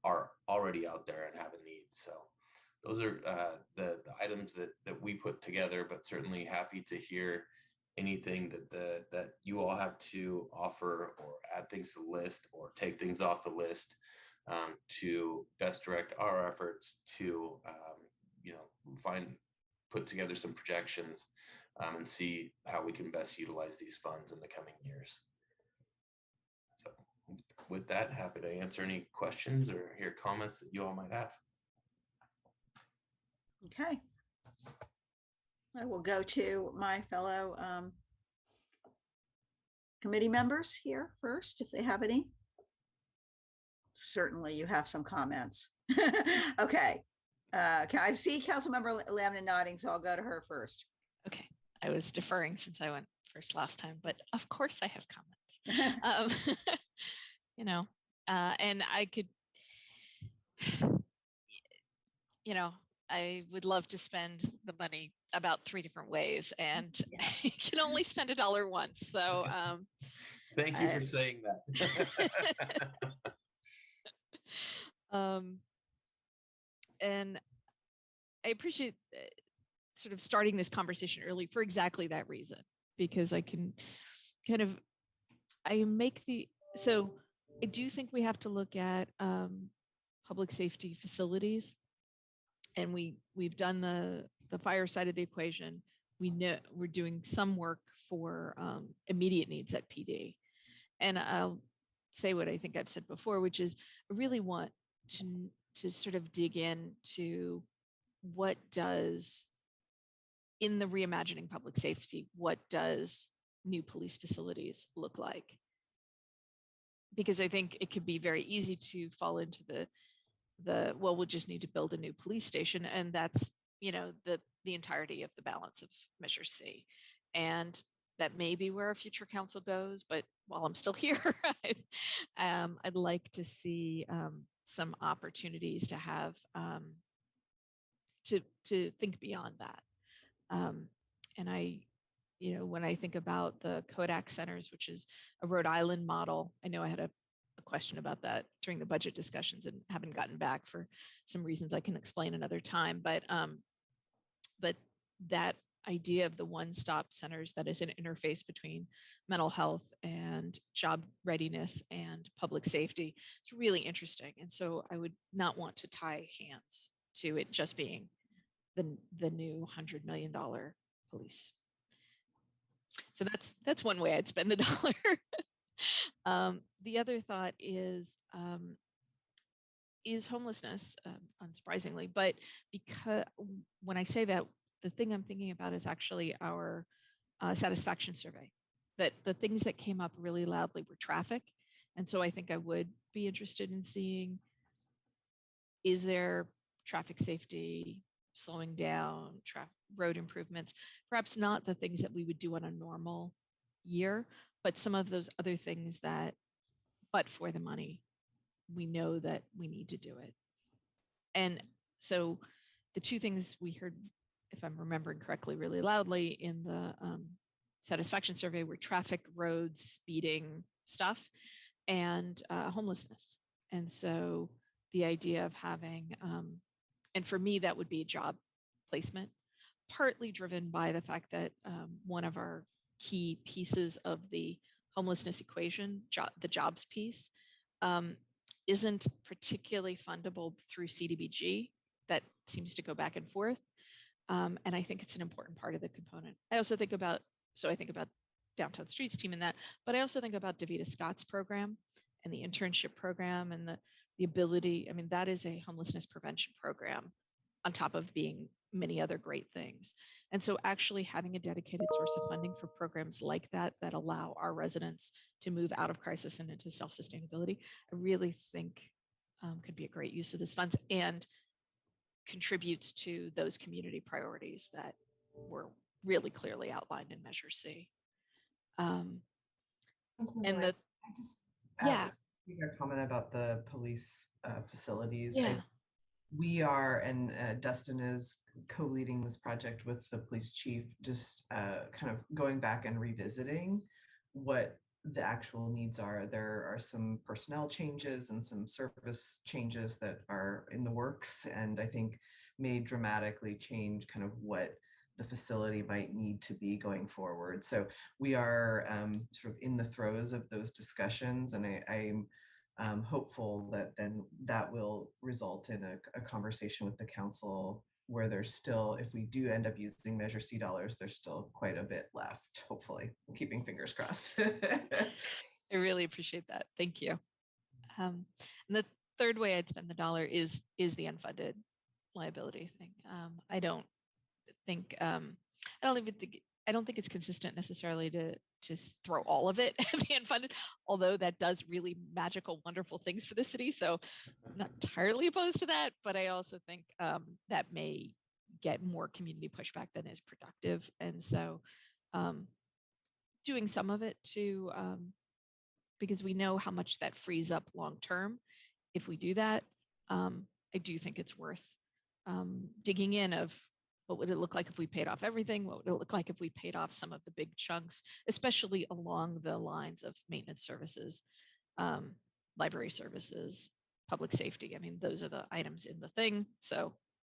are already out there and have a need. So those are the items that we put together, but certainly happy to hear anything that you all have to offer, or add things to the list, or take things off the list, to best direct our efforts to put together some projections, and see how we can best utilize these funds in the coming years. So with that, happy to answer any questions or hear comments that you all might have. Okay. I will go to my fellow committee members here first, if they have any. Certainly you have some comments. Okay. Can I see Councilmember Lamnin nodding, so I'll go to her first. Okay. I was deferring since I went first last time, but of course I have comments. And I could, I would love to spend the money about 3 different ways, and you can only spend $1 once. So thank you for saying that. Um, and I appreciate sort of starting this conversation early for exactly that reason, because I can kind of, so I do think we have to look at public safety facilities, and we've done the fire side of the equation. We know we're doing some work for immediate needs at PD. And I'll say what I think I've said before, which is I really want to sort of dig into what does, in the reimagining public safety, what does new police facilities look like? Because I think it could be very easy to fall into the well, we'll just need to build a new police station, and that's, you know, the entirety of the balance of Measure C. And that may be where a future council goes, but while I'm still here, I'd like to see some opportunities to have to think beyond that. And I, you know, when I think about the Kodak centers, which is a Rhode Island model, I know I had a question about that during the budget discussions and haven't gotten back for some reasons I can explain another time. But that idea of the one-stop centers that is an interface between mental health and job readiness and public safety, it's really interesting. And so I would not want to tie hands to it just being the new $100 million police. So that's one way I'd spend the dollar. The other thought is homelessness, unsurprisingly, but because when I say that, the thing I'm thinking about is actually our satisfaction survey. That the things that came up really loudly were traffic, and so I think I would be interested in seeing, is there traffic safety, slowing down, road improvements, perhaps not the things that we would do on a normal year, but some of those other things that, but for the money, we know that we need to do it. And so the two things we heard, if I'm remembering correctly, really loudly in the satisfaction survey were traffic, roads, speeding stuff, and homelessness. And so the idea of having, and for me, that would be job placement, partly driven by the fact that one of our key pieces of the homelessness equation, the jobs piece, isn't particularly fundable through CDBG. That seems to go back and forth. And I think it's an important part of the component. I also think about, I think about Downtown Streets team in that, but I also think about Davita Scott's program and the internship program and the ability, I mean, that is a homelessness prevention program on top of being many other great things. And so actually having a dedicated source of funding for programs like that, that allow our residents to move out of crisis and into self-sustainability, I really think could be a great use of this funds and contributes to those community priorities that were really clearly outlined in Measure C. And the, I just yeah, your comment about the police facilities. yeah. We are, and Dustin is co-leading this project with the police chief, just kind of going back and revisiting what the actual needs are. There are some personnel changes and some service changes that are in the works, and I think may dramatically change kind of what the facility might need to be going forward. So we are sort of in the throes of those discussions, and I'm hopeful that then that will result in a conversation with the council where there's still, if we do end up using Measure C dollars, there's still quite a bit left, hopefully. I'm keeping fingers crossed. I really appreciate that. Thank you. And the third way I'd spend the dollar is the unfunded liability thing. I don't think it's consistent necessarily to just throw all of it at the unfunded, although that does really magical, wonderful things for the city. So I'm not entirely opposed to that, but I also think that may get more community pushback than is productive. And so doing some of it to, because we know how much that frees up long-term. If we do that, I do think it's worth digging in of, what would it look like if we paid off everything? What would it look like if we paid off some of the big chunks, especially along the lines of maintenance services, library services, public safety. I mean, those are the items in the thing. So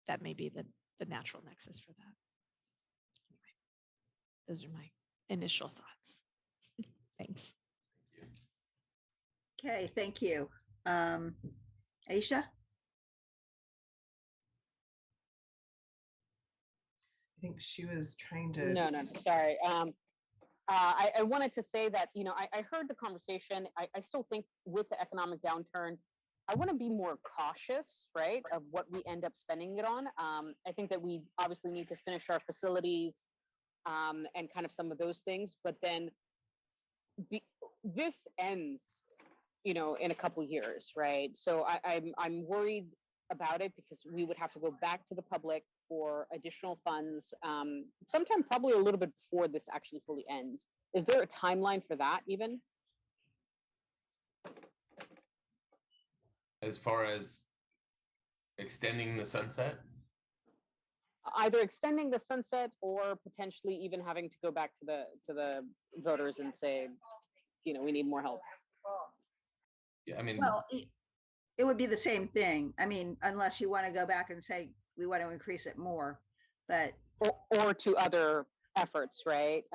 that may be the natural nexus for that. Anyway, those are my initial thoughts. Thanks. Okay, thank you. Aisha? I think she was trying to. No, sorry. I wanted to say that, I heard the conversation. I still think with the economic downturn, I want to be more cautious, right, of what we end up spending it on. I think that we obviously need to finish our facilities and kind of some of those things, but then this ends, in a couple years, right? So I'm worried about it because we would have to go back to the public for additional funds sometime probably a little bit before this actually fully ends. Is there a timeline for that even? As far as extending the sunset? Either extending the sunset or potentially even having to go back to the voters and say, we need more help. Yeah, I mean, Well, it would be the same thing. I mean, unless you want to go back and say, we want to increase it more, but. Or to other efforts, right?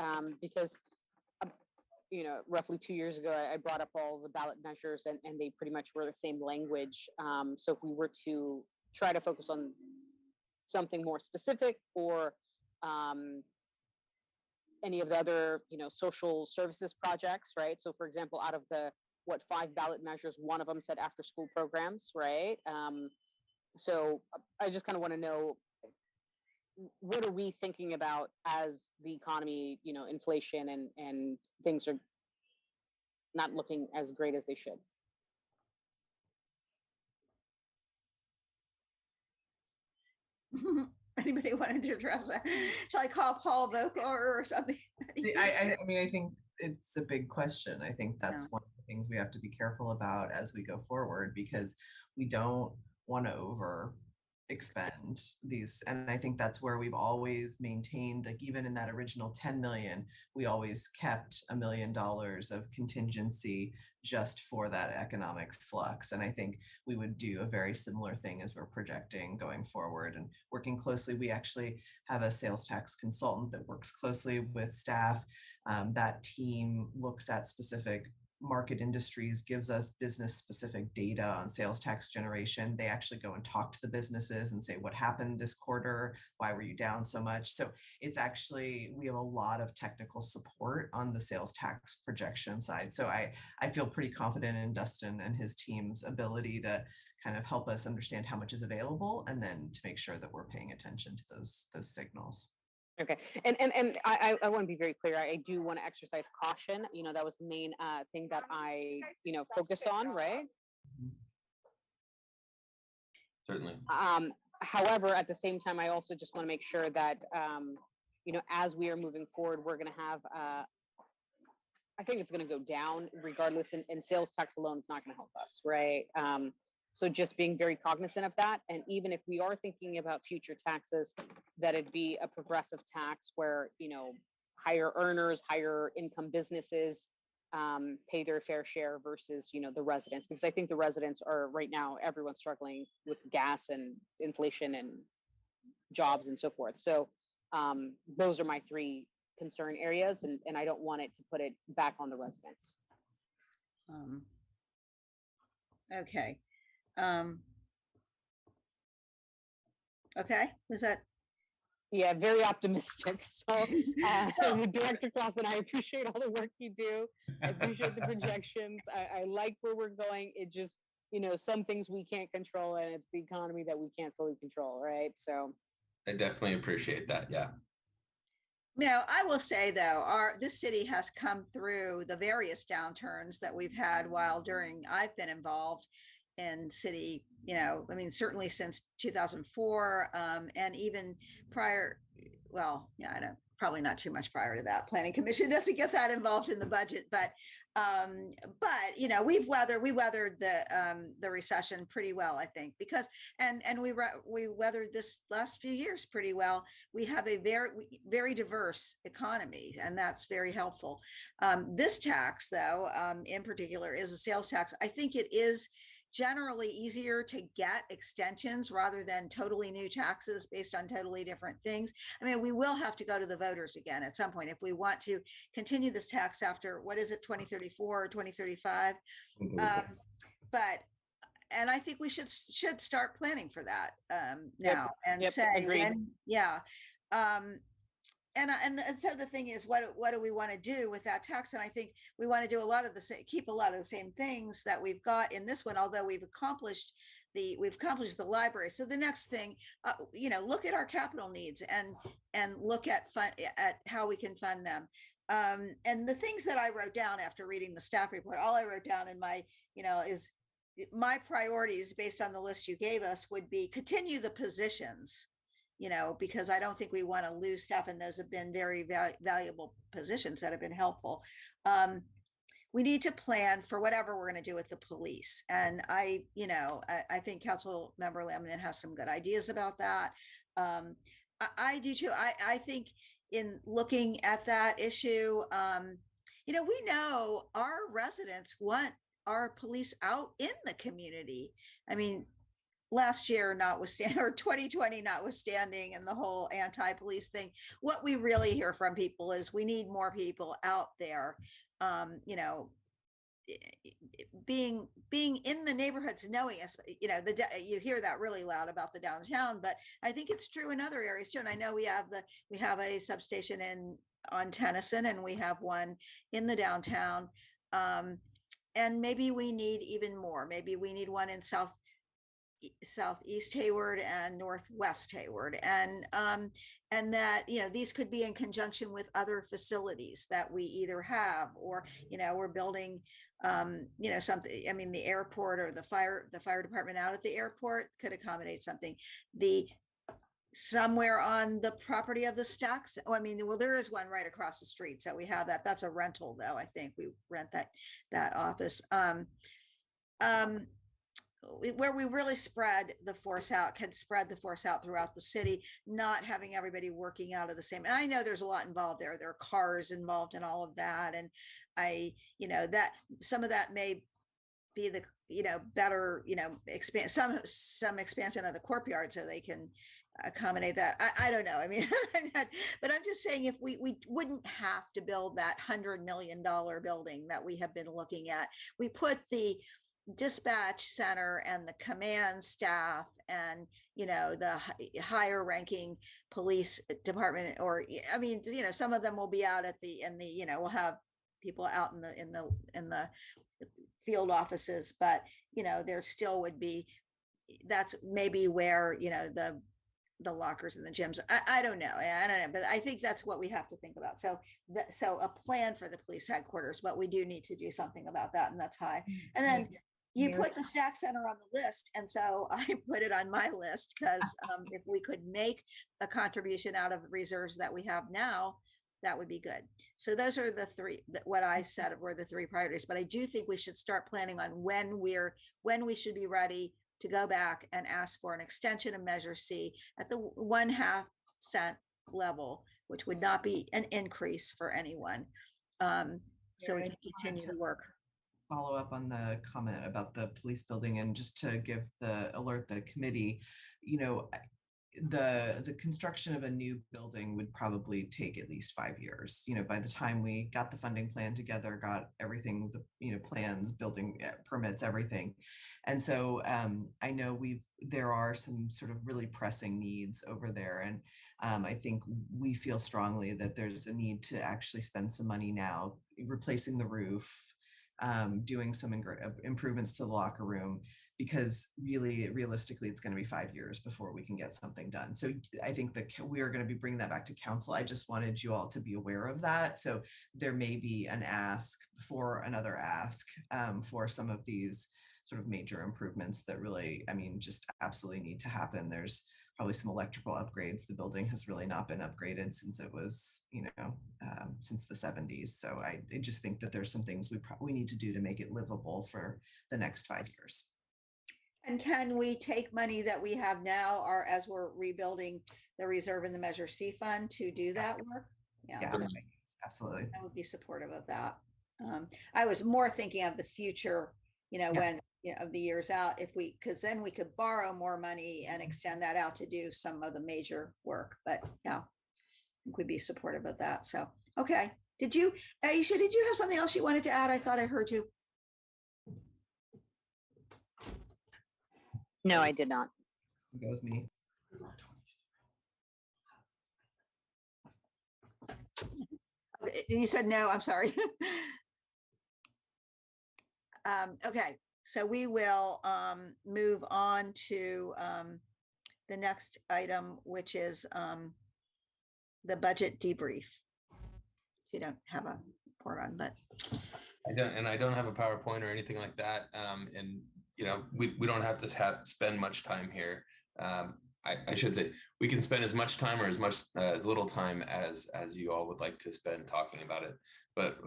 Because, roughly 2 years ago, I brought up all the ballot measures and they pretty much were the same language. So if we were to try to focus on something more specific or any of the other, social services projects, right? So for example, out of the 5 ballot measures, one of them said after school programs, right? So I just kind of want to know, what are we thinking about as the economy, inflation and things are not looking as great as they should? Anybody wanted to address that? Shall I call Paul Volcker or something? I mean, I think it's a big question. I think that's Yeah. one of the things we have to be careful about as we go forward, because we don't want to over expend these. And I think that's where we've always maintained, like even in that original 10 million, we always kept $1 million of contingency just for that economic flux. And I think we would do a very similar thing as we're projecting going forward and working closely. We actually have a sales tax consultant that works closely with staff. That team looks at specific market industries, gives us business specific data on sales tax generation. They actually go and talk to the businesses and say, what happened this quarter? Why were you down so much? So it's actually, we have a lot of technical support on the sales tax projection side. So I feel pretty confident in Dustin and his team's ability to kind of help us understand how much is available and then to make sure that we're paying attention to those signals. Okay, and I want to be very clear. I do want to exercise caution. That was the main thing that I focus on, right? certainly. However, at the same time, I also just want to make sure that as we are moving forward, we're going to have. I think it's going to go down regardless, and sales tax alone is not going to help us, right? So just being very cognizant of that. And even if we are thinking about future taxes, that it be a progressive tax where, higher earners, higher income businesses pay their fair share versus, the residents. Because I think the residents are right now, everyone's struggling with gas and inflation and jobs and so forth. So those are my 3 concern areas. And I don't want it to put it back on the residents. Okay. Okay, is that? Yeah, very optimistic. So Director Clausen, I appreciate all the work you do. I appreciate the projections. I like where we're going. It just, some things we can't control, and it's the economy that we can't fully control, right? So I definitely appreciate that. Yeah. I will say though, this city has come through the various downturns that we've had I've been involved in city, certainly since 2004, and even prior, probably not too much prior to that. Planning Commission doesn't get that involved in the budget, but we weathered the recession pretty well, I think, because and we weathered this last few years pretty well. We have a very, very diverse economy, and that's very helpful. This tax, though, in particular, is a sales tax. I think it is generally easier to get extensions rather than totally new taxes based on totally different things. I mean, we will have to go to the voters again at some point if we want to continue this tax after, what is it, 2034 or 2035? But and I think we should start planning for that now and say agreed. when, yeah. And so the thing is, what do we want to do with that tax? And I think we want to do a lot of the keep a lot of the same things that we've got in this one, although we've accomplished the library. So the next thing, look at our capital needs and look at how we can fund them. And the things that I wrote down after reading the staff report, all I wrote down in my, is my priorities based on the list you gave us would be continue the positions, because I don't think we want to lose staff, and those have been very valuable positions that have been helpful. We need to plan for whatever we're going to do with the police. And I think Council Member Lamnin has some good ideas about that. I do too. I think in looking at that issue, we know our residents want our police out in the community. I mean, last year notwithstanding, or 2020 notwithstanding, and the whole anti-police thing, what we really hear from people is we need more people out there, being in the neighborhoods, knowing us. You hear that really loud about the downtown, but I think it's true in other areas too. And I know we have a substation on Tennyson, and we have one in the downtown, and maybe we need even more. Maybe we need one in Southeast Hayward and Northwest Hayward, and that these could be in conjunction with other facilities that we either have, or we're building something. I mean, the airport or the fire department out at the airport could accommodate something. Somewhere on the property of the Stacks. There is one right across the street, so we have that. That's a rental, though. I think we rent that office. Where we really spread the force out throughout the city, not having everybody working out of the same. And I know there's a lot involved there. There are cars involved in all of that. And that some of that may be the, better, expand some expansion of the courtyard so they can accommodate that. I don't know. I mean, but I'm just saying, if we wouldn't have to build that $100 million building that we have been looking at, we put the dispatch center and the command staff and the higher ranking police department, or some of them will be out we'll have people out in the field offices, but there still would be, that's maybe where the lockers and the gyms. I don't know, but I think that's what we have to think about. So a plan for the police headquarters, but we do need to do something about that, and that's high. And then you put the Stack Center on the list, and so I put it on my list because if we could make a contribution out of reserves that we have now, that would be good. So those are the three, what I said were the three priorities. But I do think we should start planning on when we should be ready to go back and ask for an extension of Measure C at the 1/2 cent level, which would not be an increase for anyone. So we can continue to work. Follow up on the comment about the police building, and just to give the committee, the construction of a new building would probably take at least 5 years. By the time we got the funding plan together, got everything, plans, building permits, everything. And so I know there are some sort of really pressing needs over there. And I think we feel strongly that there's a need to actually spend some money now, replacing the roof, doing some improvements to the locker room, because realistically, it's going to be 5 years before we can get something done. So I think that we are going to be bringing that back to council. I just wanted you all to be aware of that. So there may be an ask for another ask for some of these sort of major improvements that really, just absolutely need to happen. There's probably some electrical upgrades. The building has really not been upgraded since it was, since the 70s. So I just think that there's some things we need to do to make it livable for the next 5 years. And can we take money that we have now, or as we're rebuilding the reserve in the Measure C fund, to do that work? Yeah, so absolutely. I would be supportive of that. I was more thinking of the future Yeah. when, the years out, if we, because then we could borrow more money and extend that out to do some of the major work. But yeah, I think we'd be supportive of that. So, okay. Aisha, did you have something else you wanted to add? I thought I heard you. No, I did not. That was me. You said no, I'm sorry. Okay, so we will move on to the next item, which is the budget debrief. You don't have a report on, but I don't have a PowerPoint or anything like that. And we don't have to spend much time here. I should say we can spend as much time or as little time as you all would like to spend talking about it. But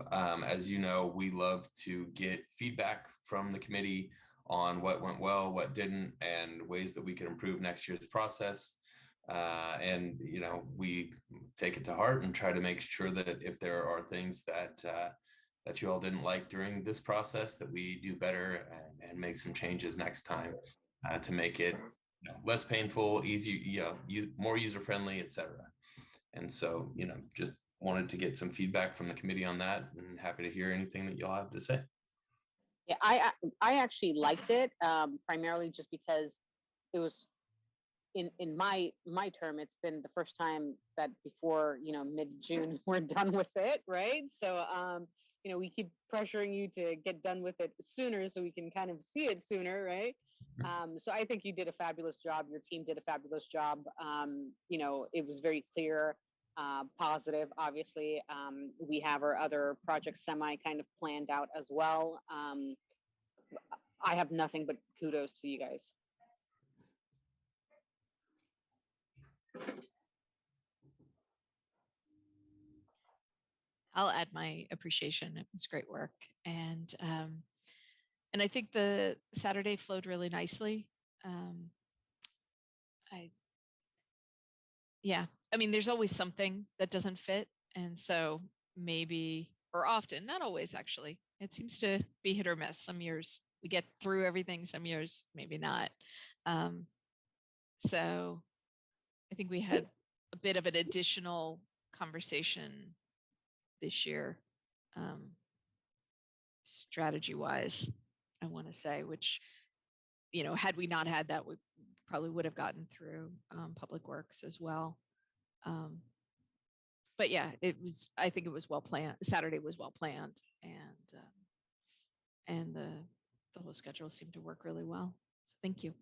as you know, we love to get feedback from the committee on what went well, what didn't, and ways that we can improve next year's process. And we take it to heart and try to make sure that if there are things that you all didn't like during this process, that we do better and make some changes next time to make it less painful, easier, more user-friendly, etc. And so, just wanted to get some feedback from the committee on that, and happy to hear anything that y'all have to say. Yeah, I actually liked it, primarily just because it was in my term, it's been the first time that before mid-June we're done with it, right? So we keep pressuring you to get done with it sooner so we can kind of see it sooner, right? So I think you did a fabulous job. Your team did a fabulous job. It was very clear, positive. Obviously, we have our other projects semi kind of planned out as well. I have nothing but kudos to you guys. I'll add my appreciation. It was great work. And I think the Saturday flowed really nicely. I mean, there's always something that doesn't fit. And so maybe, or often, not always actually, it seems to be hit or miss. Some years we get through everything, some years maybe not. So I think we had a bit of an additional conversation this year, strategy wise, I want to say, which, had we not had that, we probably would have gotten through public works as well. But yeah, I think it was well planned. Saturday was well planned, and the whole schedule seemed to work really well. So thank you.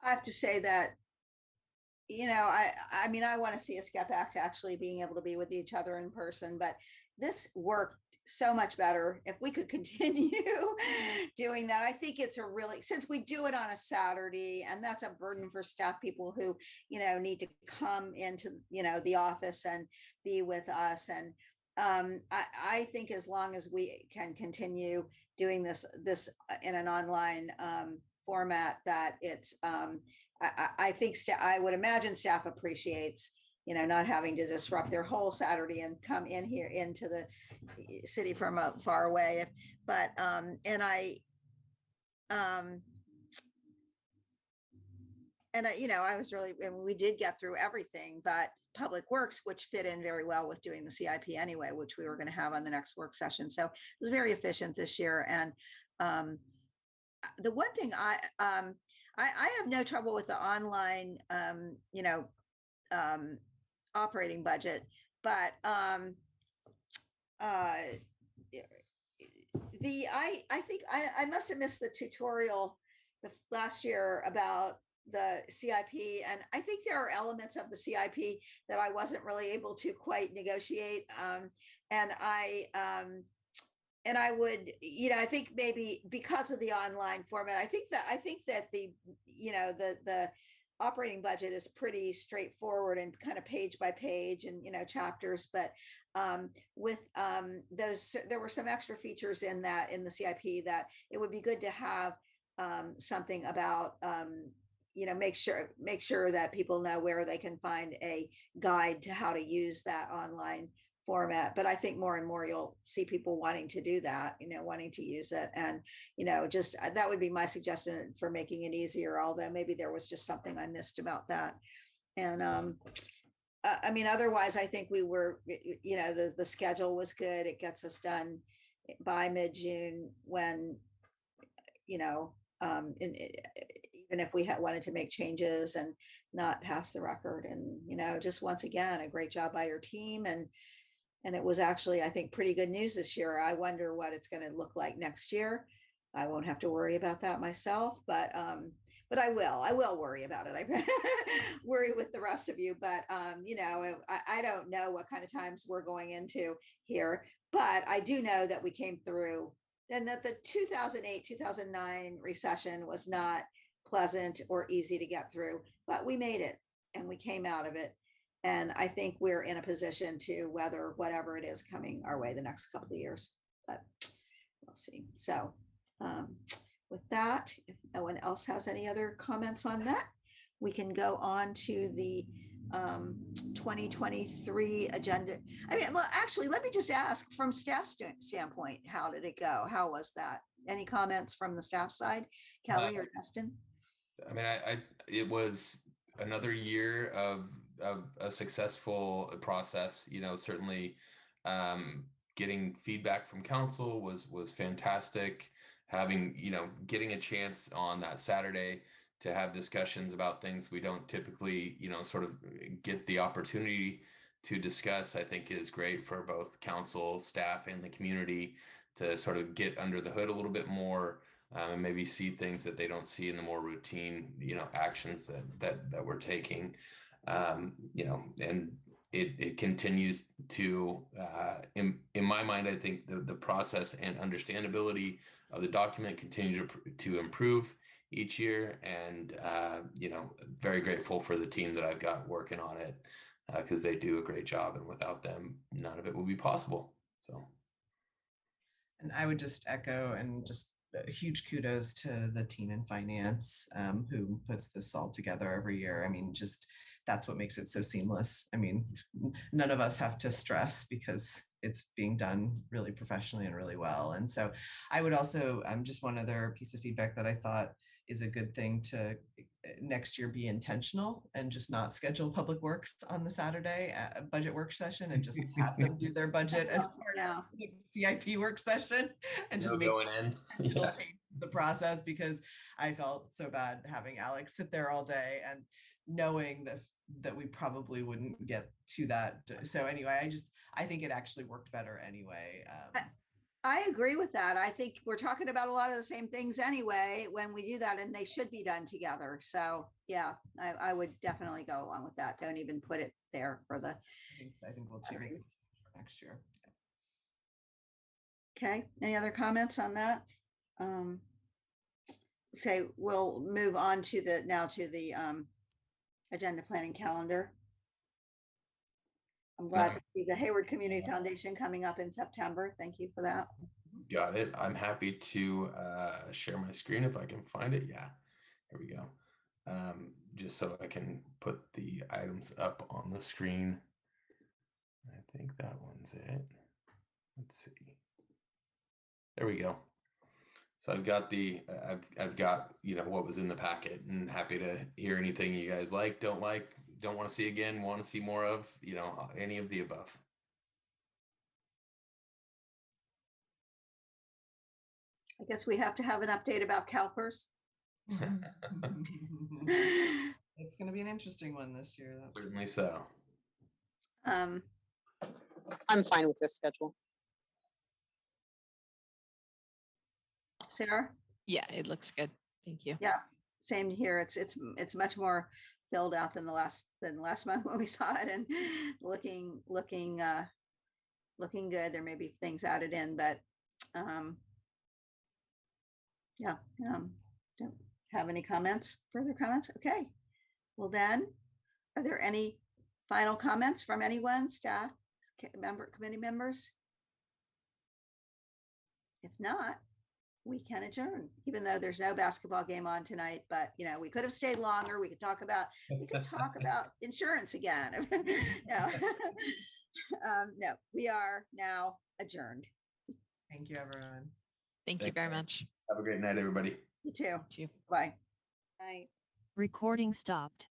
I have to say that, I mean, I want to see us get back to actually being able to be with each other in person, but this worked so much better. If we could continue doing that, I think it's since we do it on a Saturday, and that's a burden for staff people who, need to come into, the office and be with us. And I think as long as we can continue doing this in an online format, that it's, I think I would imagine staff appreciates, not having to disrupt their whole Saturday and come in here into the city from far away. But, I was really, we did get through everything, but Public Works, which fit in very well with doing the CIP anyway, which we were going to have on the next work session. So it was very efficient this year. And the one thing I have no trouble with the online, operating budget, but I think I must have missed the tutorial last year about the CIP, and I think there are elements of the CIP that I wasn't really able to quite negotiate, and I would, I think maybe because of the online format, I think that the operating budget is pretty straightforward and kind of page by page and, chapters, but with those, there were some extra features in the CIP that it would be good to have something about, make sure that people know where they can find a guide to how to use that online format, but I think more and more you'll see people wanting to do that, wanting to use it. And, just that would be my suggestion for making it easier, although maybe there was just something I missed about that. And I mean, otherwise, I think we were, the schedule was good. It gets us done by mid-June when, even if we wanted to make changes and not pass the record. And, just once again, a great job by your team. And it was actually, I think, pretty good news this year. I wonder what it's going to look like next year. I won't have to worry about that myself, but I will worry about it. I worry with the rest of you, but I don't know what kind of times we're going into here, but I do know that we came through, and that the 2008-2009 recession was not pleasant or easy to get through, but we made it and we came out of it. And I think we're in a position to weather whatever it is coming our way the next couple of years, but we'll see. So with that, if no one else has any other comments on that, we can go on to the 2023 agenda. I mean, well, actually, let me just ask from staff standpoint, how did it go? How was that? Any comments from the staff side, Kelly or Dustin? I mean, it was another year of a successful process. Certainly getting feedback from council was fantastic. Having, getting a chance on that Saturday to have discussions about things we don't typically, sort of get the opportunity to discuss, I think is great for both council, staff, and the community to sort of get under the hood a little bit more, and maybe see things that they don't see in the more routine, actions that we're taking, and it continues to, in my mind, I think the process and understandability of the document continue to improve each year, and very grateful for the team that I've got working on it, because they do a great job, and without them, none of it would be possible. So, and I would just echo and just huge kudos to the team in finance who puts this all together every year. I mean, just that's what makes it so seamless. I mean, none of us have to stress because it's being done really professionally and really well. And so I would also, just one other piece of feedback that I thought is a good thing to next year be intentional and just not schedule public works on the Saturday budget work session and just have them do their budget as part of the CIP work session and just make going in. change the process, because I felt so bad having Alex sit there all day and knowing that we probably wouldn't get to that. So anyway, I think it actually worked better anyway. I agree with that. I think we're talking about a lot of the same things anyway when we do that, and they should be done together. So yeah, I would definitely go along with that. Don't even put it there for the. I think we'll change it for next year. Okay. Any other comments on that? Okay, we'll move on to the agenda planning calendar. I'm glad to see the Hayward Community Foundation coming up in September. Thank you for that. Got it. I'm happy to share my screen if I can find it. Yeah, here we go. Just so I can put the items up on the screen. I think that one's it. Let's see. There we go. So I've got I've got what was in the packet, and happy to hear anything you guys like, don't want to see again, want to see more of, any of the above. I guess we have to have an update about CalPERS. It's going to be an interesting one this year. Certainly so. I'm fine with this schedule. Sarah? Yeah, it looks good. Thank you. Yeah, same here. It's much more filled out than last month when we saw it, and looking good. There may be things added in, but don't have any further comments. Okay, well then, are there any final comments from anyone, staff, committee members? If not, we can adjourn, even though there's no basketball game on tonight. But we could have stayed longer. We could talk about insurance again. No, we are now adjourned. Thank you, everyone. Thank you Thank very you. much. Have a great night, everybody. You too. Too. Bye. Night. Recording stopped.